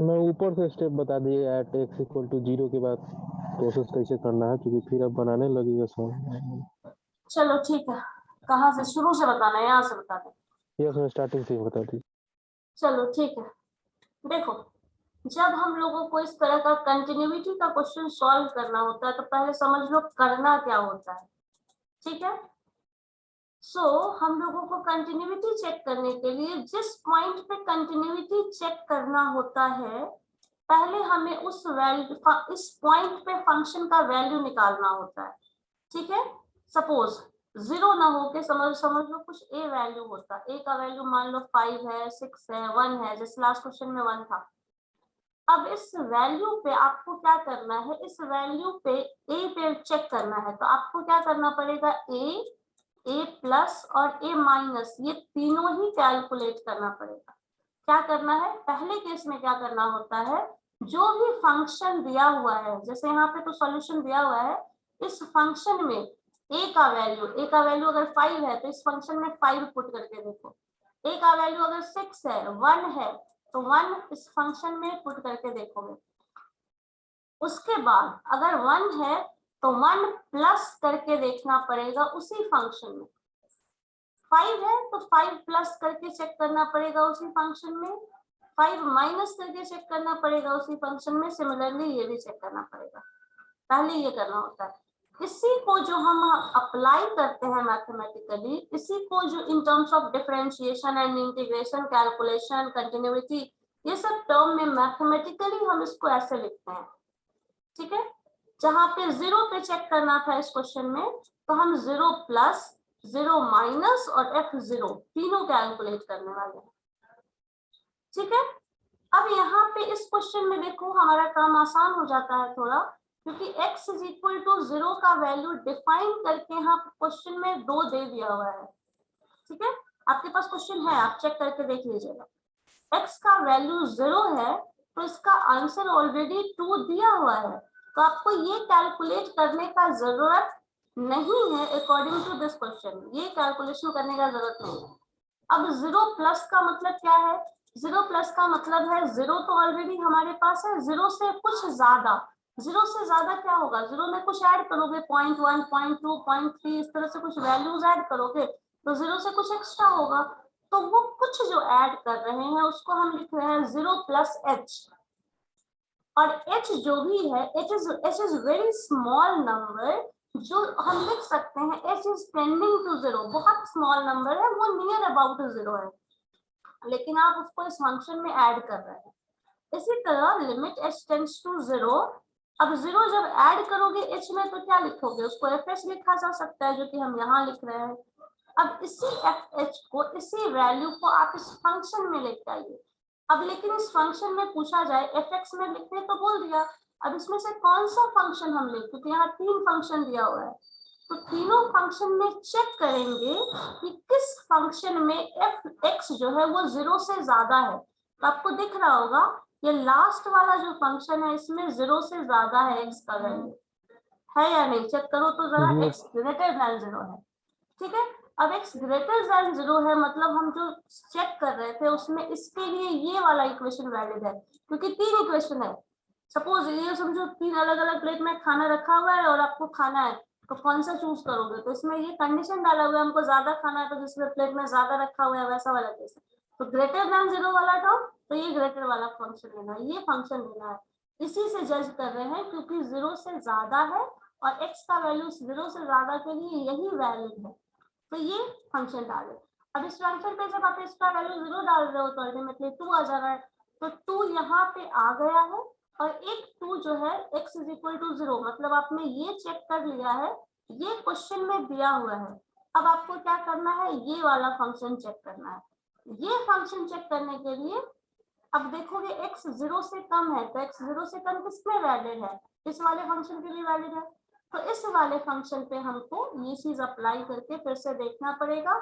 मैं ऊपर से स्टेप बता दिए एट एक्स इक्वल टू 0 के बाद प्रोसेस कैसे करना है, क्योंकि फिर अब बनाने लगेगा सर। चलो ठीक है, कहाँ से शुरू से बताना है? यहाँ से बता दें। यस मैं स्टार्टिंग से ही बता दी। चलो ठीक है, देखो जब हम लोगों को इस तरह का कंटिन्यूटी का क्वेश्चन सॉल्व करना होता है तो पहले समझ लो करना क्या होता है, ठीक है। सो हम लोगों को कंटिन्यूटी चेक करने के लिए जिस पॉइंट पे कंटिन्यूटी चेक करना होता है, पहले हमें उस वैल्यू, इस पॉइंट पे फंक्शन का वैल्यू निकालना होता है, ठीक है। सपोज 0 ना हो के समझ लो कुछ a वैल्यू होता है, a का वैल्यू मान लो 5 है, 6 है, 1 है, जैसे लास्ट क्वेश्चन में 1 था। अब इस वैल्यू पे आपको क्या करना है, इस वैल्यू पे a पे चेक करना है, तो आपको क्या करना पड़ेगा, a प्लस और a माइनस ये तीनों ही कैलकुलेट करना पड़ेगा। क्या करना है, पहले केस में क्या करना होता है, जो भी फंक्शन दिया हुआ है, जैसे यहाँ पे तो सॉल्यूशन दिया हुआ है, इस फंक्शन में a का वैल्यू अगर 5 है तो इस फंक्शन में 5 पुट करके देखो, a का वैल्यू अगर 6 है, 1 है तो 1 इस फंक्शन में पुट करके देखोगे। उसके बाद अगर 1 है तो 1 प्लस करके देखना पड़ेगा उसी फंक्शन में, 5 है तो 5 प्लस करके चेक करना पड़ेगा उसी फंक्शन में, 5 माइनस करके चेक करना पड़ेगा उसी फंक्शन में, सिमिलरली ये भी चेक करना पड़ेगा। पहले ये करना होता है, इसी को जो हम अप्लाई करते हैं मैथमेटिकली, इसी को जो in terms of differentiation and integration, calculation, continuity, ये सब टर्म में मैथमेटिकली हम इसको ऐसे लिखते हैं, ठीक है। जहां पे 0 पे चेक करना था इस क्वेश्चन में, तो हम 0 प्लस, 0 माइनस और f0 तीनों कैलकुलेट करने वाले हैं, ठीक है। अब यहाँ पे इस क्वेश्चन में देखो हमारा काम आसान हो जाता है थोड़ा, क्योंकि x इज इक्वल टू 0 का वैल्यू डिफाइन करके यहाँ क्वेश्चन में 2 दे दिया हुआ है, ठीक है। आपके पास क्वेश्चन है, आप चेक करके देख लीजिएगा। x का वैल्यू 0 है तो इसका आंसर ऑलरेडी 2 दिया हुआ है, तो आपको ये कैलकुलेट करने का जरूरत नहीं है। अकॉर्डिंग टू दिस क्वेश्चन ये कैलकुलेशन करने का जरूरत नहीं है। अब 0 प्लस का मतलब क्या है, 0 प्लस का मतलब है 0 तो ऑलरेडी हमारे पास है, 0 से कुछ ज्यादा, 0 से ज्यादा क्या होगा, 0 में कुछ ऐड करोगे, 0.1, 0.2, 0.3 इस तरह से कुछ वैल्यूज ऐड करोगे तो 0 से कुछ एक्स्ट्रा होगा, तो वो कुछ जो ऐड कर रहे हैं उसको हम लिख रहे हैं 0 प्लस h, और h जो भी है h is very small number, जो हम लिख सकते हैं h इज टेंडिंग टू 0, बहुत स्मॉल नंबर है, वो नियर अबाउट 0 है, लेकिन आप उसको इस फंक्शन में ऐड कर रहे हैं। इसी तरह लिमिट h टेंड्स टू 0, अब 0 जब ऐड करोगे h में तो क्या लिखोगे, उसको fh लिखा जा सकता है, जो कि हम यहाँ लिख रहे हैं। अब इसी fh को, इसी वैल्यू को आप इस फंक्शन में लेके आइए। अब लेकिन इस फंक्शन में पूछा जाए fx में लिखने तो बोल दिया, अब इसमें से कौन सा फंक्शन हम लिख, क्योंकि यहाँ 3 फंक्शन दिया हुआ है, तो तीनों फंक्शन में चेक करेंगे कि किस फंक्शन में fx जो है वो 0 से ज्यादा है। तो आपको दिख रहा होगा ये लास्ट वाला जो फंक्शन है इसमें 0 से ज्यादा है x का वैल्यू, है या नहीं, चेक करो तो जरा, x ग्रेटर देन 0 है, ठीक है। अब x ग्रेटर देन 0 है मतलब हम जो चेक कर रहे थे उसमें इसके लिए ये वाला इक्वेशन वैलिड है, क्योंकि 3 इक्वेशन है। सपोज ये समझो 3 अलग अलग प्लेट में खाना रखा हुआ है और आपको खाना है, तो कौन सा चूज करोगे, तो इसमें ये कंडीशन डाला हुआ है हमको ज्यादा खाना है, तो जिसमें प्लेट में ज्यादा रखा हुआ है वैसा वाला केस है, तो ग्रेटर देन 0 वाला टर्म तो ये ग्रेटर वाला फंक्शन लेना है, ये फंक्शन लेना है, इसी से जज कर रहे हैं क्योंकि 0 से ज्यादा है और x का वैल्यू 0 से ज्यादा के लिए यही वैलिड है, तो ये फंक्शन डाले। अब इस फंक्शन पे जब आप इसका वैल्यू 0 डाल रहे हो तो अल्टीमेटली 2 आ जा रहा है, तो 2 यहाँ पे आ गया है और एक 2 जो है x इज इक्वल टू 0, मतलब आपने ये चेक कर लिया है, ये क्वेश्चन में दिया हुआ है। अब आपको क्या करना है, ये वाला फंक्शन चेक करना है। ये फंक्शन चेक करने के लिए अब देखोगे x 0 से कम है, तो x 0 से कम किसमें वैलिड है, इस वाले फंक्शन के लिए वैलिड है, तो इस वाले फंक्शन पे हमको ये चीज अप्लाई करके फिर से देखना पड़ेगा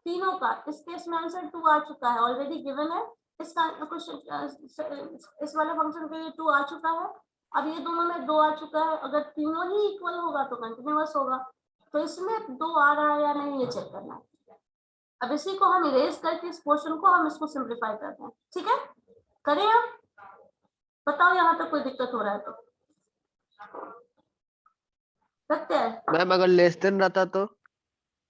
तीनों का। इस केस में आंसर 2 आ चुका है, ऑलरेडी गिवन है, इसका क्वेश्चन इस वाले फंक्शन के लिए 2 आ चुका है। अब ये दोनों में 2 आ चुका है, अगर तीनों ही इक्वल होगा तो कंटिन्यूअस होगा, तो इसमें 2 आ रहा है या नहीं ये चेक करना है। अब इसी को हम इरेज करके इस पोर्शन को हम इसको सिंप्लीफाई करते हैं, ठीक है, करें आप, बताओ यहाँ पे कोई दिक्कत हो रहा है तो करते हैं। मैम अगर लेस देन रहता तो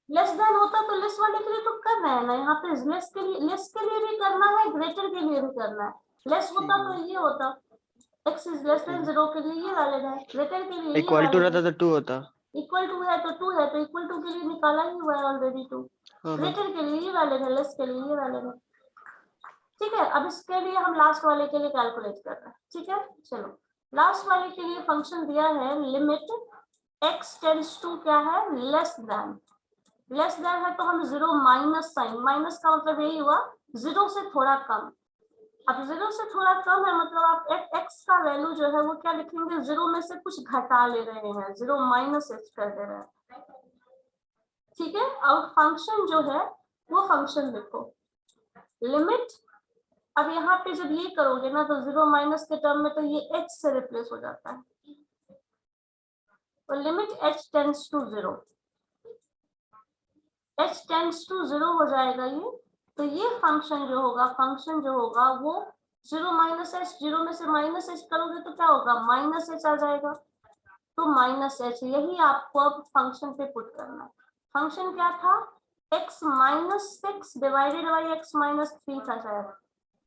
लेस देन होता तो लेस वाले के लिए तो कर रहे हैं ना, यहाँ पे लेस के लिए भी करना है, ग्रेटर के लिए भी करना है। लेस होता तो ये होता x इज लेस देन 0 के लिए ये वैलिड है, ग्रेटर के लिए ये इक्वल टू वैलिड रहता है, तो 2 होता। इक्वल टू है तो 2 है, तो इक्वल टू के लिए निकाला ही हुआ है ऑलरेडी 2, ग्रेटर के लिए ये वैलिड है, लेस के लिए ये वैलिड है, ठीक है। अब इसके लिए हम लास्ट वाले के लिए कैलकुलेट कर रहे हैं, ठीक है। चलो लास्ट वाले के लिए फंक्शन दिया है लिमिट x टेंड्स टू क्या है, लेस देन है, तो हम 0 माइनस साइन, माइनस का मतलब यही हुआ 0 से थोड़ा कम। अब 0 से थोड़ा कम है मतलब आप x का वैल्यू जो है वो क्या लिखेंगे, 0 में से कुछ घटा ले रहे हैं, 0 माइनस h कर दे रहे हैं, ठीक है। अब फंक्शन जो है वो फंक्शन देखो लिमिट, अब यहाँ पे जब ये करोगे ना तो 0 माइनस के टर्म में तो ये h से रिप्लेस हो जाता है, तो limit h tends to 0, h tends to 0 हो जाएगा ये, तो ये फंक्शन जो होगा वो 0 माइनस h, 0 में से माइनस h करोगे तो क्या होगा, माइनस h आ जाएगा, तो माइनस h, यही आपको अब फंक्शन पे पुट करना है। फंक्शन क्या था, x minus 6 divided by x minus 3 था शायद,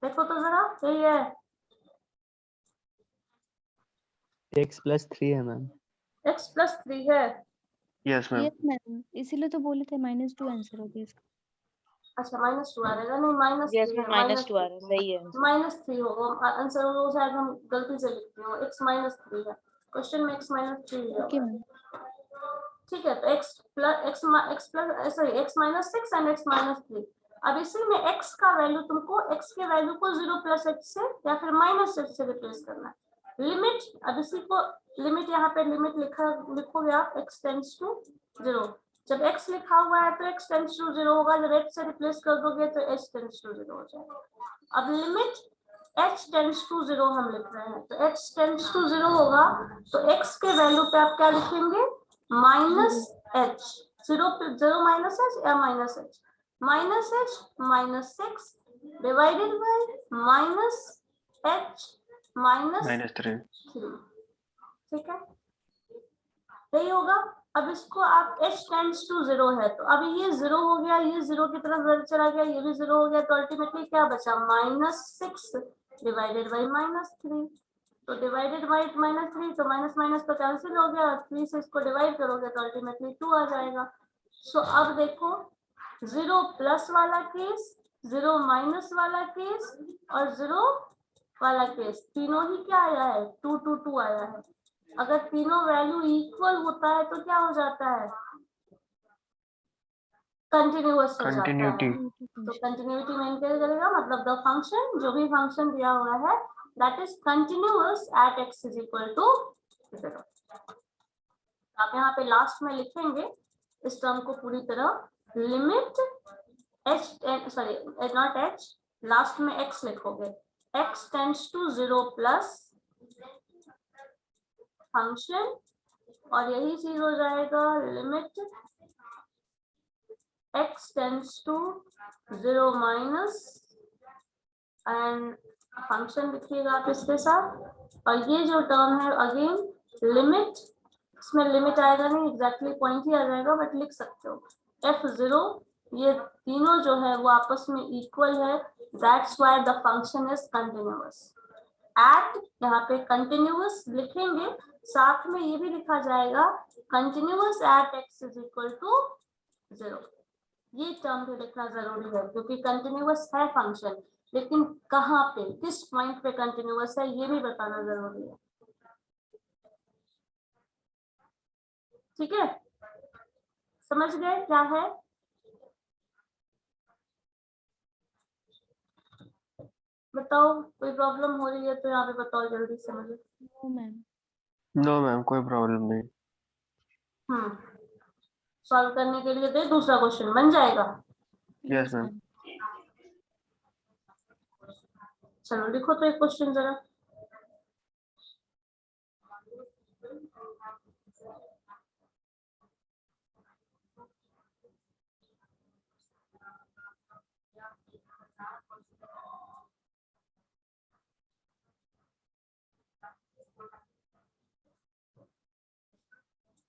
देखो तो जरा, यही है x प्लस 3 है मैम, x प्लस 3 है, यस मैम। यस मैम, इसीलिए तो बोले थे -2 आंसर होगा इसका। अच्छा -2 आ रहेगा, नहीं माइनस यस में -2 आ रहा है, सही है -3 होगा आंसर, वो शायद हम गलती से लिखते हो, x माइनस 3 है क्वेश्चन में, x माइनस 3 ओके है, मैम, ठीक है। तो x minus 6 and x minus 3, अब इसी में x का वैल्यू तुमको x के वैल्यू को 0 प्लस h से या फिर माइनस h से रिप्लेस करना है। लिमिट, अब इसी को लिमिट, यहाँ पे लिमिट लिखोगे आप x टेंड्स टू 0, जब x लिखा हुआ है तो x टेंड्स टू 0 होगा, जब h से रिप्लेस कर दोगे तो h टेंड्स टू 0 हो जाएगा। अब लिमिट h टेंड्स टू 0 हम लिख रहे हैं, तो h टेंड्स टू 0 होगा, तो x के वैल्यू पे आप क्या लिखेंगे, माइनस h, 0 माइनस h या minus h, minus h minus 6 divided by minus h minus 3, ठीक है, यही होगा। अब इसको आप h टेंड्स टू 0 है, तो अब ये 0 हो गया, ये 0 की तरफ चला गया, ये भी 0 हो गया, तो अल्टीमेटली क्या बचा, -6 डिवाइडेड बाय -3, तो डिवाइडेड बाय -3, तो माइनस माइनस तो कैंसिल हो गया, 3 से इसको डिवाइड करोगे तो अल्टीमेटली 2 आ जाएगा। सो अब देखो 0 प्लस वाला केस, 0 माइनस वाला केस और 0 वाला केस, तीनों ही क्या आया है, 2 2 2 आया है। अगर तीनों वैल्यू इक्वल होता है तो क्या हो जाता है, कंटिन्यूअस हो जाता है, तो कंटिन्यूटी मेंटेन करेगा, मतलब द फंक्शन, जो भी फंक्शन दिया हुआ है that is continuous at x is equal to 0। आप यहाँ पे लास्ट में लिखेंगे इस टर्म को पूरी तरह, limit h, sorry not h, last में x लिखोगे, x tends to 0 plus function, और यही चीज हो जाएगा limit x tends to 0 minus and function लिखिएगा आप इसके साथ, और ये जो टर्म है अगेन लिमिट, इसमें लिमिट आएगा नहीं, एग्जैक्टली पॉइंट ही आ जाएगा बट लिख सकते हो f0 ये तीनों जो है वो आपस में इक्वल है, that's why the function is continuous. At यहाँ पे कंटिन्यूअस लिखेंगे, साथ में ये भी लिखा जाएगा continuous at x is equal to 0। ये टर्म भी लिखना जरूरी है क्योंकि कंटिन्यूअस है फंक्शन, लेकिन कहाँ पे, किस पॉइंट पे कंटिन्यूअस है ये भी बताना जरूरी है। ठीक है, समझ गए क्या है? बताओ, कोई प्रॉब्लम हो रही है तो यहाँ पे बताओ जल्दी से मुझे। No ma'am. नो मैम, कोई प्रॉब्लम नहीं। सॉल्व करने के लिए दे दूसरा क्वेश्चन, बन जाएगा? Yes ma'am. चलो लिखो तो एक क्वेश्चन जरा।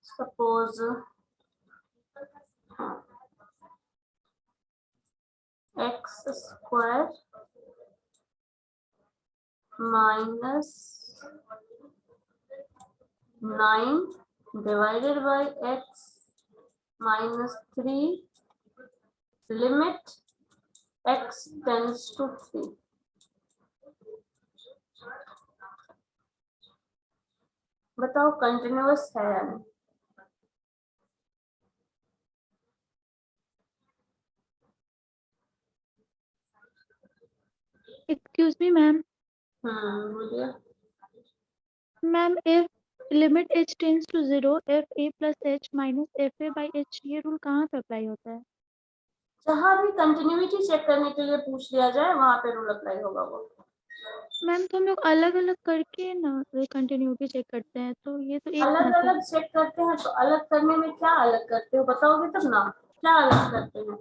Suppose x square minus 9 divided by x minus 3 limit x tends to 3। बताओ कंटिन्यूअस है या नहीं? Excuse me, ma'am. बोलिए। Ma'am, if limit h tends to 0, f a plus h minus f a by h, ये rule कहाँ पे apply होता है? जहां भी कंटिन्यूटी चेक करने के लिए पूछ लिया जाए वहां पे रूल अप्लाई होगा वो। मैम तो हम लोग अलग अलग करके ना कंटिन्यूटी चेक करते हैं, तो ये तो एक अलग method- अलग चेक करते हैं तो अलग करने में क्या अलग करते हो बताओगे तब ना, क्या अलग करते हैं?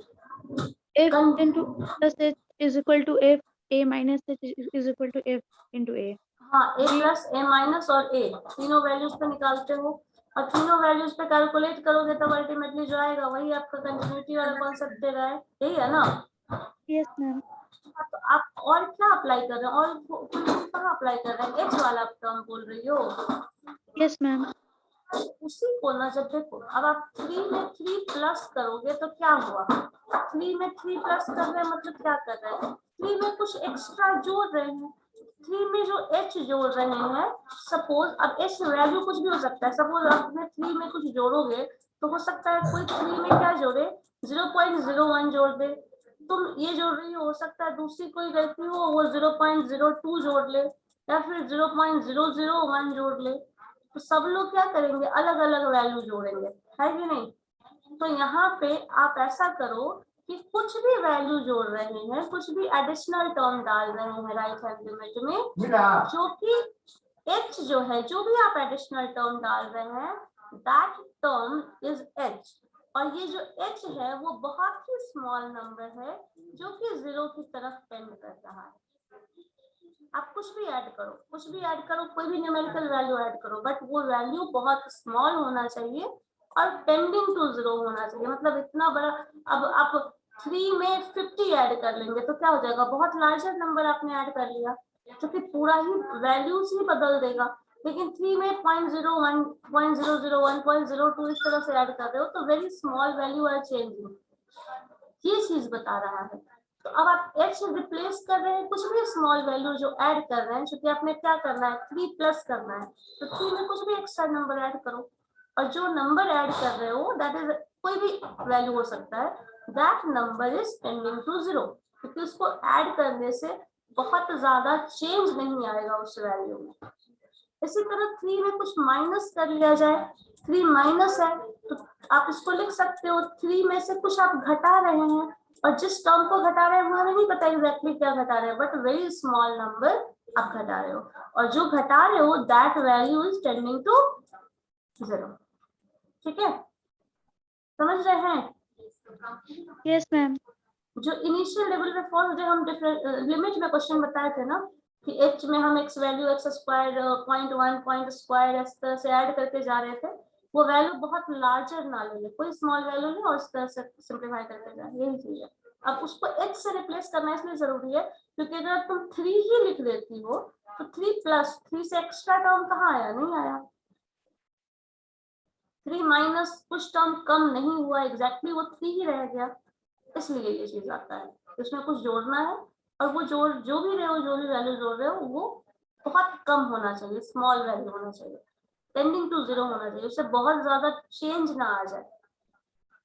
f into plus h is equal to f a minus h is equal to f into a। हाँ, a प्लस a माइनस और a तीनों वैल्यूज पे निकालते हो और तीनों वैल्यूज पे कैलकुलेट करोगे तब अल्टीमेटली जो आएगा वही आपका कंटिन्यूटी वाला कॉन्सेप्ट दे रहा है, यही है ना? Yes ma'am. तो आप और क्या अप्लाई कर रहे हो, और कहाँ अप्लाई कर रहे हैं? एच वाला टर्म बोल रही हो? Yes ma'am. उसी को ना, जब देखो अब आप 3 में 3 प्लस करोगे तो क्या हुआ? 3 में 3 प्लस कर रहे हैं मतलब क्या कर रहे हैं? 3 में कुछ एक्स्ट्रा जोड़ रहे हैं। 3 में जो h जोड़ रहे हैं, सपोज अब h वैल्यू कुछ भी हो सकता है। सपोज आप 3 में कुछ जोड़ोगे तो हो सकता है कोई 3 में क्या जोड़े, 0.01 जोड़ दे। तुम ये जोड़ रही हो सकता है दूसरी कोई व्यक्ति हो वो 0.02 जोड़ ले या फिर 0.001 जोड़ ले। तो सब लोग क्या करेंगे, अलग अलग वैल्यू जोड़ेंगे, है कि नहीं? तो यहाँ पे आप ऐसा करो कि कुछ भी वैल्यू जोड़ रहे हैं, कुछ भी एडिशनल टर्म डाल रहे हैं राइट हैंड लिमिट में, जो कि h जो है, जो भी आप एडिशनल टर्म डाल रहे हैं दैट टर्म इज h। और ये जो h है वो बहुत ही स्मॉल नंबर है जो कि 0 की तरफ टेंड कर रहा है। आप कुछ भी ऐड करो, कुछ भी ऐड करो, कोई भी न्यूमेरिकल वैल्यू ऐड करो, बट वो वैल्यू बहुत स्मॉल होना चाहिए और टेंडिंग टू 0 होना चाहिए। मतलब इतना बड़ा, अब आप 3 में 50 ऐड कर लेंगे तो क्या हो जाएगा, बहुत लार्जर नंबर आपने ऐड कर लिया जो कि पूरा ही वैल्यूज ही बदल देगा। लेकिन 3 में 0.01, 0.001, 0.02 इस तरह से ऐड कर रहे हो तो very small value are changing, ये चीज बता रहा है। तो अब आप h रिप्लेस कर रहे हैं, कुछ भी स्मॉल वैल्यू जो ऐड कर रहे हैं, क्योंकि आपने क्या करना है 3 प्लस करना है, तो 3 में कुछ भी एक्स्ट्रा नंबर ऐड करो और जो नंबर ऐड कर रहे हो दैट इज कोई भी वैल्यू हो सकता है, that number is tending to 0, क्योंकि उसको ऐड करने से बहुत ज्यादा चेंज नहीं आएगा उस वैल्यू में। इसी तरह 3 में कुछ माइनस कर लिया जाए, 3 माइनस है तो आप इसको लिख सकते हो 3 में से कुछ आप घटा रहे हैं और जिस टर्म को घटा रहे हैं वो हमें नहीं पता एग्जैक्टली क्या घटा रहे हैं, बट वेरी स्मॉल नंबर आप घटा रहे हो और जो घटा रहे हो that value is tending to 0। ठीक है, समझ रहे हैं? Yes ma'am. जो इनिशियल लेवल पे फॉल्ट, जो हम लिमिट में क्वेश्चन बताए थे ना कि h में हम x value x square 0.1 point square इस तरह से ऐड करके जा रहे थे, वो वैल्यू बहुत लार्जर ना ले ले, कोई स्मॉल वैल्यू ले और इस तरह से सिंप्लीफाई करके जाए, यही चीज है। अब उसको h से रिप्लेस करना इसलिए जरूरी है क्योंकि अगर तुम 3 ही लिख देती हो तो 3 प्लस 3 से एक्स्ट्रा टर्म कहाँ आया, नहीं आया। 3 माइनस कुछ टर्म कम नहीं हुआ, एग्जैक्टली वो 3 ही रह गया, इसलिए ये चीज आता है। इसमें कुछ जोड़ना है और वो जोड़ जो भी वैल्यू जोड़ रहे हो वो बहुत कम होना चाहिए, स्मॉल वैल्यू होना चाहिए, टेंडिंग टू 0 होना चाहिए, उससे बहुत ज्यादा चेंज ना आ जाए,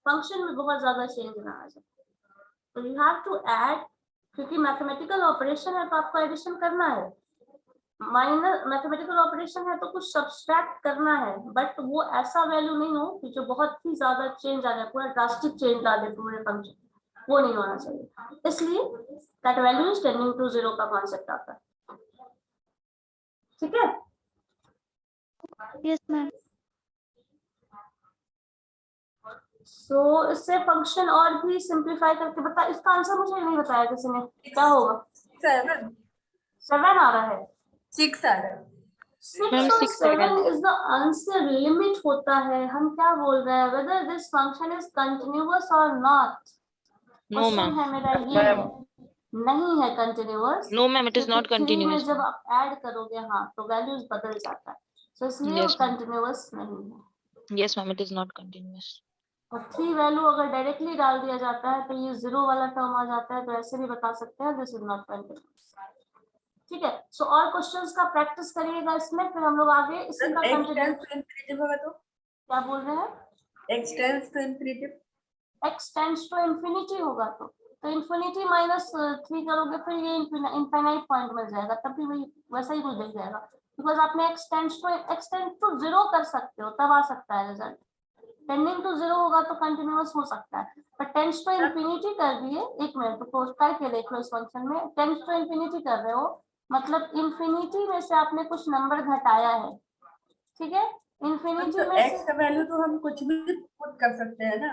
फंक्शन में बहुत ज्यादा चेंज ना आ जाए। तो यू हैव टू ऐड, क्योंकि मैथमेटिकल ऑपरेशन है तो आपको एडिशन करना है, माइनस मैथमेटिकल ऑपरेशन है तो कुछ सब्सट्रैक्ट करना है, बट वो ऐसा वैल्यू नहीं हो कि जो बहुत ही ज्यादा चेंज आ जाए, पूरा ड्रास्टिक चेंज ला दे पूरे फंक्शन, वो नहीं होना चाहिए। इसलिए that value is tending to 0 का कॉन्सेप्ट आता है, ठीक है। Yes ma'am. सो इससे फंक्शन और भी सिंप्लीफाई करके बता, इसका आंसर मुझे नहीं बताया किसी ने, क्या होगा। 7 आ रहा है, 6 आ रहा है। 6 Ma'am, और 6 7 इज द आंसर, लिमिट होता है। हम क्या बोल रहे हैं, whether this function is continuous और नॉट। No, question ma'am. है मेरा ये है, नहीं है continuous. No, ma'am, it is not 3 में continuous. जब आप ऐड करोगे हाँ तो वैल्यूज बदल जाता है, तो इसलिए Yes, ma'am. कंटिन्यूअस नहीं है। Yes, ma'am, it is not continuous. और 3 वैल्यू अगर डायरेक्टली डाल दिया जाता है तो ये 0 वाला टर्म आ जाता है, तो ऐसे भी बता सकते हैं दिस इज नॉट कंटिन्यूअस, ठीक है। सो और क्वेश्चंस का प्रैक्टिस करिएगा इसमें, फिर हम लोग आगे इसी का कंटिन्यू। होगा तो क्या बोल रहे हैं, x tends to infinity, x tends to infinity होगा तो इंफिनिटी माइनस 3 करोगे फिर ये इनफाइनाइट पॉइंट मिल जाएगा, तब भी वही वैसा ही कुछ दिख जाएगा, बिकॉज आपने x टेंड्स टू 0 कर सकते हो, तब आ सकता है रिजल्ट। टेंडिंग टू 0 होगा तो कंटिन्यूअस हो सकता है, पर टेंड्स टू इंफिनिटी कर दिए, एक मिनट तो करके देख लो इस फंक्शन में, टेंड्स टू इंफिनिटी कर रहे हो मतलब इंफिनिटी में से आपने कुछ नंबर घटाया है, ठीक है। इंफिनिटी तो में x से का वैल्यू तो हम कुछ भी पुट कर सकते हैं ना।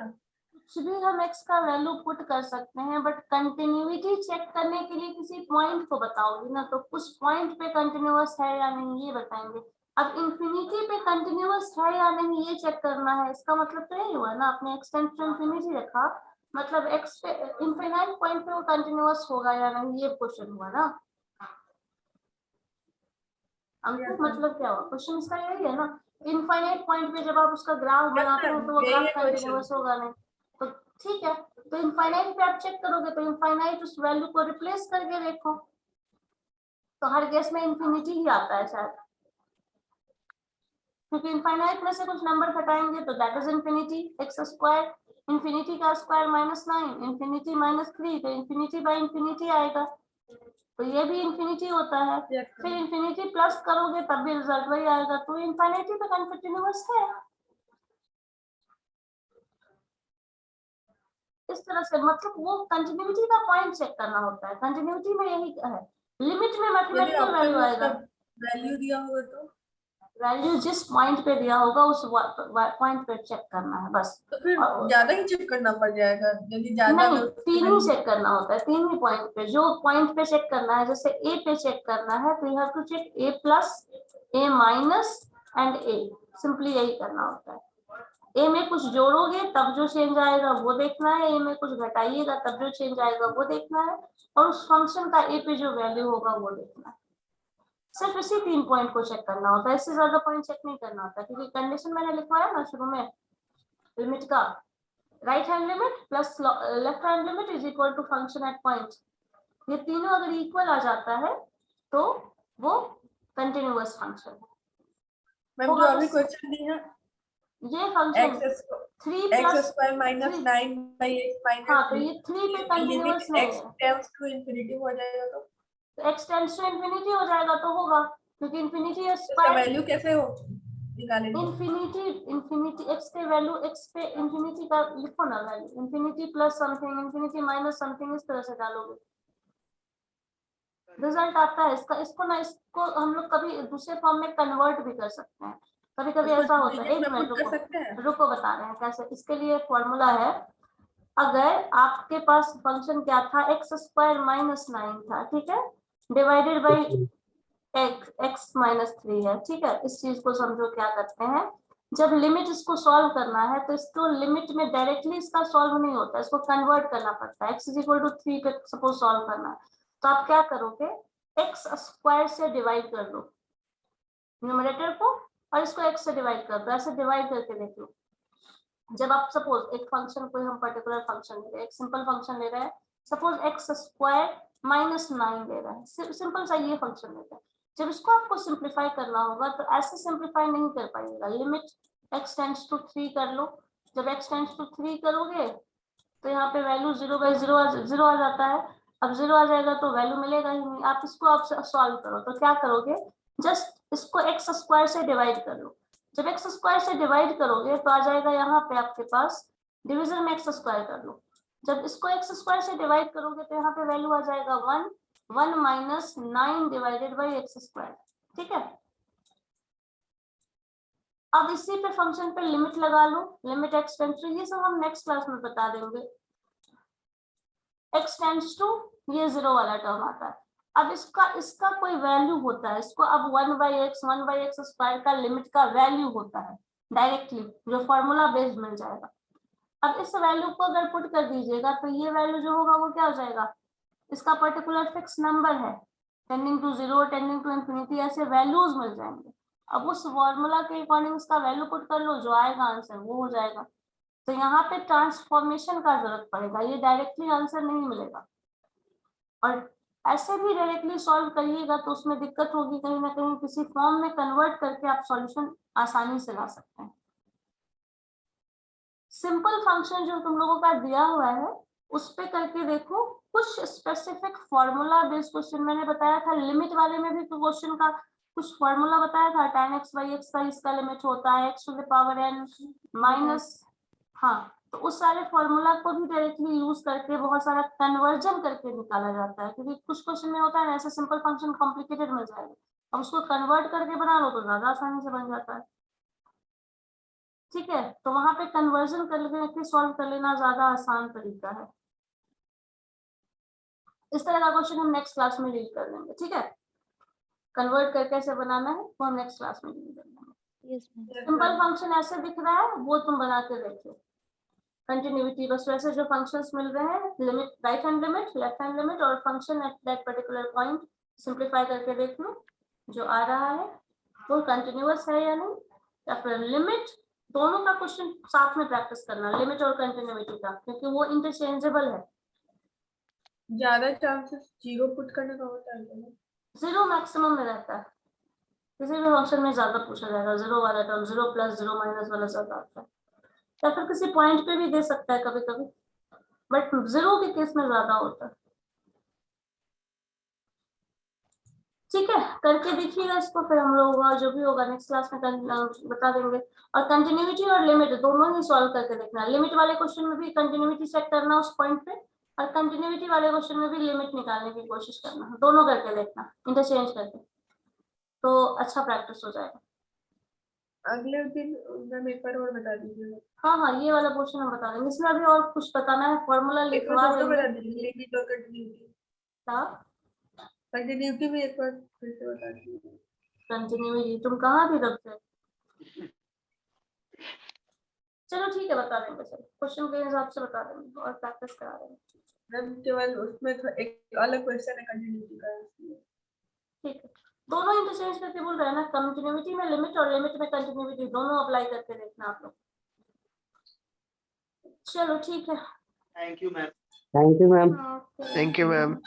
कुछ भी हम x का वैल्यू पुट कर सकते हैं, बट कंटिन्यूटी चेक करने के लिए किसी पॉइंट को बताओगी ना, तो उस पॉइंट पे कंटिन्यूअस है या नहीं ये बताएंगे। अब इंफिनिटी पे कंटिन्यूअस है या नहीं ये चेक करना है, इसका मतलब तो यही हुआ ना, आपने x टेंड्स टू इंफिनिटी रखा मतलब x पे इनफाइनाइट पॉइंट पे वो कंटिन्यूअस होगा या नहीं, ये क्वेश्चन हुआ ना। अंकुर मतलब क्या हुआ, क्वेश्चन इसका यही है ना, इनफाइनाइट पॉइंट पे जब आप उसका ग्राफ बनाते हैं तो वो यही ग्राफ है question। कंटिन्यूअस होगा नहीं, तो ठीक है। तो इनफाइनाइट पे आप चेक करोगे तो इनफाइनाइट उस वैल्यू को रिप्लेस करके देखो, तो हर केस में इंफिनिटी ही आता है शायद, क्योंकि इनफाइनाइट में से कुछ नंबर घटाएंगे तो that is infinity, x square, infinity का स्क्वायर -9, इंफिनिटी -3, तो इंफिनिटी बाय इंफिनिटी आएगा, तो ये भी इंफिनिटी होता है। फिर इंफिनिटी प्लस करोगे तब भी रिजल्ट वही आएगा, तो इंफिनिटी पे कंटिन्यूअस है। इस तरह से मतलब वो कंटिन्यूटी का पॉइंट चेक करना होता है, कंटिन्यूटी में यही है, लिमिट में मैथमेटिकल वैल्यू आएगा, वैल्यू दिया होगा तो वैल्यू जिस पॉइंट पे दिया होगा उस पॉइंट पे चेक करना है बस। तो फिर ज्यादा ही चेक करना पड़ जाएगा, यदि ज्यादा नहीं, 3 ही चेक करना होता है, 3 ही पॉइंट पे, जो पॉइंट पे चेक करना है, जैसे ए पे चेक करना है तो you have to check a plus a minus and a, simply यही करना होता है। ए में कुछ जोड़ोगे तब जो चेंज आएगा वो देखना है, ए में कुछ घटाइएगा तब जो चेंज आएगा वो देखना है, और उस फंक्शन का ए पे जो वैल्यू होगा वो देखना है। सिर्फ इसी 3 पॉइंट को चेक करना होता है, इससे ज्यादा पॉइंट चेक नहीं करना होता, क्योंकि कंडीशन मैंने लिखवाया ना शुरू में लिमिट का, right hand limit plus left hand limit is equal to function at point, ये तीनों अगर इक्वल आ जाता है तो वो कंटिन्यूअस फंक्शन है। मैम जो अभी क्वेश्चन दी है ये function 3 plus square minus 9 by x minus, हाँ तो ये 3 पे कंटिन्यूअस नहीं है, टेंड्स टू इंफिनिटी हो जाएगा तो x टेंड्स टू इंफिनिटी हो जाएगा तो होगा, क्योंकि इंफिनिटी इसका स्क्वायर वैल्यू कैसे हो निकालेंगे। इंफिनिटी x के वैल्यू x पे इंफिनिटी का लिखो ना value, infinity plus something infinity minus something, इस तरह से डालोगे रिजल्ट आता है इसका। इसको ना इसको हम लोग कभी दूसरे फॉर्म में कन्वर्ट भी कर सकते हैं, कभी कभी ऐसा होता है। एक मिनट रुको बता रहे हैं कैसे। इसके लिए फॉर्मूला है, अगर आपके पास फंक्शन क्या था, एक्स स्क्वायर माइनस 9 था, ठीक है, डिवाइडेड बाई एक्स माइनस 3 है, ठीक है, इस चीज को समझो क्या करते हैं, जब लिमिट इसको सॉल्व करना है तो इसको लिमिट में डायरेक्टली इसका सॉल्व नहीं होता, इसको कन्वर्ट करना पड़ता है। x इज इक्वल टू 3 पे सपोज सॉल्व करना है तो आप क्या करोगे, x स्क्वायर से डिवाइड कर लो न्यूमरेटर को और इसको x से डिवाइड कर दो, ऐसे डिवाइड करके देख लो। जब आप सपोज एक फंक्शन, कोई हम पर्टिकुलर फंक्शन ले रहे हैं, एक सिंपल फंक्शन ले रहे हैं, सपोज x स्क्वायर -9 ले रहा है, सिंपल सा ये फंक्शन लेते हैं। जब इसको आपको सिंप्लीफाई करना होगा तो ऐसे सिंप्लीफाई नहीं कर पाइएगा, लिमिट x टेंड्स टू 3 कर लो। जब x टेंड्स टू 3 करोगे तो यहाँ पे वैल्यू 0/0 आ जाता है। अब 0 आ जाएगा तो वैल्यू मिलेगा ही नहीं। आप इसको आप सॉल्व करो तो क्या करोगे, जस्ट इसको x स्क्वायर से डिवाइड कर लो। जब x स्क्वायर से डिवाइड करोगे तो आ जाएगा यहाँ पे आपके पास, डिवीजन में x स्क्वायर कर लो। जब इसको x स्क्वायर से डिवाइड करोगे तो यहाँ पे वैल्यू आ जाएगा 1 -9 डिवाइडेड बाई x स्क्वायर। ठीक है, अब इसी पे फंक्शन पे लिमिट लगा लो, लिमिट x टेंड्स टू, ये सब हम नेक्स्ट क्लास में बता देंगे। x टेंड्स टू ये 0 वाला टर्म आता है। अब इसका कोई वैल्यू होता है, इसको अब 1/x स्क्वायर का लिमिट का वैल्यू होता है डायरेक्टली, जो फॉर्मूला बेस्ड मिल जाएगा। अब इस वैल्यू को अगर पुट कर दीजिएगा तो ये वैल्यू जो होगा वो क्या हो जाएगा, इसका पर्टिकुलर फिक्स नंबर है, tending to 0, tending to infinity, ऐसे वैल्यूज मिल जाएंगे। अब उस फॉर्मूला के अकॉर्डिंग इसका वैल्यू पुट कर लो, जो आएगा आंसर वो हो जाएगा। तो यहाँ पे ट्रांसफॉर्मेशन का जरूरत पड़ेगा, ये डायरेक्टली आंसर नहीं मिलेगा। और ऐसे भी डायरेक्टली सॉल्व करिएगा तो उसमें दिक्कत होगी, कहीं ना कहीं किसी फॉर्म में कन्वर्ट करके आप सॉल्यूशन आसानी से ला सकते हैं। सिंपल फंक्शन जो तुम लोगों का दिया हुआ है उस पे करके देखो, कुछ स्पेसिफिक फॉर्मूला बेस्ड क्वेश्चन मैंने बताया था, लिमिट वाले में भी क्वेश्चन का कुछ फॉर्मूला बताया था, tan x/x का इसका लिमिट होता है x to the power n minus, हाँ, तो उस सारे फॉर्मूला को भी डायरेक्टली यूज करके बहुत सारा कन्वर्जन करके निकाला जाता है, क्योंकि कुछ क्वेश्चन में होता है ना ऐसे सिंपल फंक्शन कॉम्प्लिकेटेड मिल जाएगा, अब उसको कन्वर्ट करके बना लो तो ज्यादा आसानी से बन जाता है। ठीक है, तो वहां पे कन्वर्जन करके सॉल्व कर लेना ज्यादा आसान तरीका है। इस तरह का क्वेश्चन हम नेक्स्ट क्लास में डील कर लेंगे। ठीक है, कन्वर्ट करके कैसे बनाना है वो हम नेक्स्ट क्लास में डील कर लेंगे। Yes ma'am. सिंपल फंक्शन ऐसे दिख रहा है वो तुम बना के देखो, कंटिन्यूटी बस वैसे जो फंक्शंस मिल रहे हैं, limit right hand limit, left hand limit और function at that particular point, simplify करके देख लो जो आ रहा है वो कंटिन्यूअस है या नहीं, या फिर लिमिट, दोनों का क्वेश्चन साथ में प्रैक्टिस करना, लिमिट और कंटिन्यूटी का, क्योंकि वो इंटरचेंजेबल है। ज्यादा चांसेस 0 पुट करने का होता है ना? 0 मैक्सिमम में रहता है, किसी भी फंक्शन में ज्यादा पूछा जाएगा, 0 वाला टर्म, 0 + 0 - वाला ज्यादा आता है, या फिर किसी पॉइंट पे भी दे सकता है कभी कभी, बट 0 के केस में ज्यादा होता है। ठीक है, करके देखिएगा इसको, फिर हम लोग जो भी होगा नेक्स्ट क्लास में बता देंगे। और कंटिन्यूटी और लिमिट दोनों ही सॉल्व करके देखना, लिमिट वाले क्वेश्चन में भी कंटिन्यूटी चेक करना उस पॉइंट पे, और कंटिन्यूटी वाले क्वेश्चन में भी लिमिट निकालने की कोशिश करना, दोनों करके देखना इंटरचेंज करके, तो अच्छा प्रैक्टिस हो जाएगा। अगले दिन मैम एक बार और बता दीजिए। हाँ हाँ, ये वाला क्वेश्चन हम बता देंगे, इसमें अभी और कुछ बताना है, फॉर्मूला एक लिखवा बार देंगे। बता दीजिए, लिमिट और कंटिन्यूटी। कंटिन्यूटी भी एक बार फिर से बता दीजिए। कंटिन्यूटी तुम कहाँ थी तब से? चलो ठीक है, बता देंगे, चलो क्वेश्चन के हिसाब से बता देंगे और प्रैक्टिस करा देंगे। मैम केवल उसमें एक अलग क्वेश्चन है कंटिन्यूटी का, ठीक है, दोनों इंटरचेंज करके बोल रहे हैं ना, कंटिन्यूटी में लिमिट और लिमिट में कंटिन्यूटी, दोनों अप्लाई करके देखना आप लोग। चलो ठीक है, thank you ma'am. Thank you ma'am. Okay. Thank you ma'am.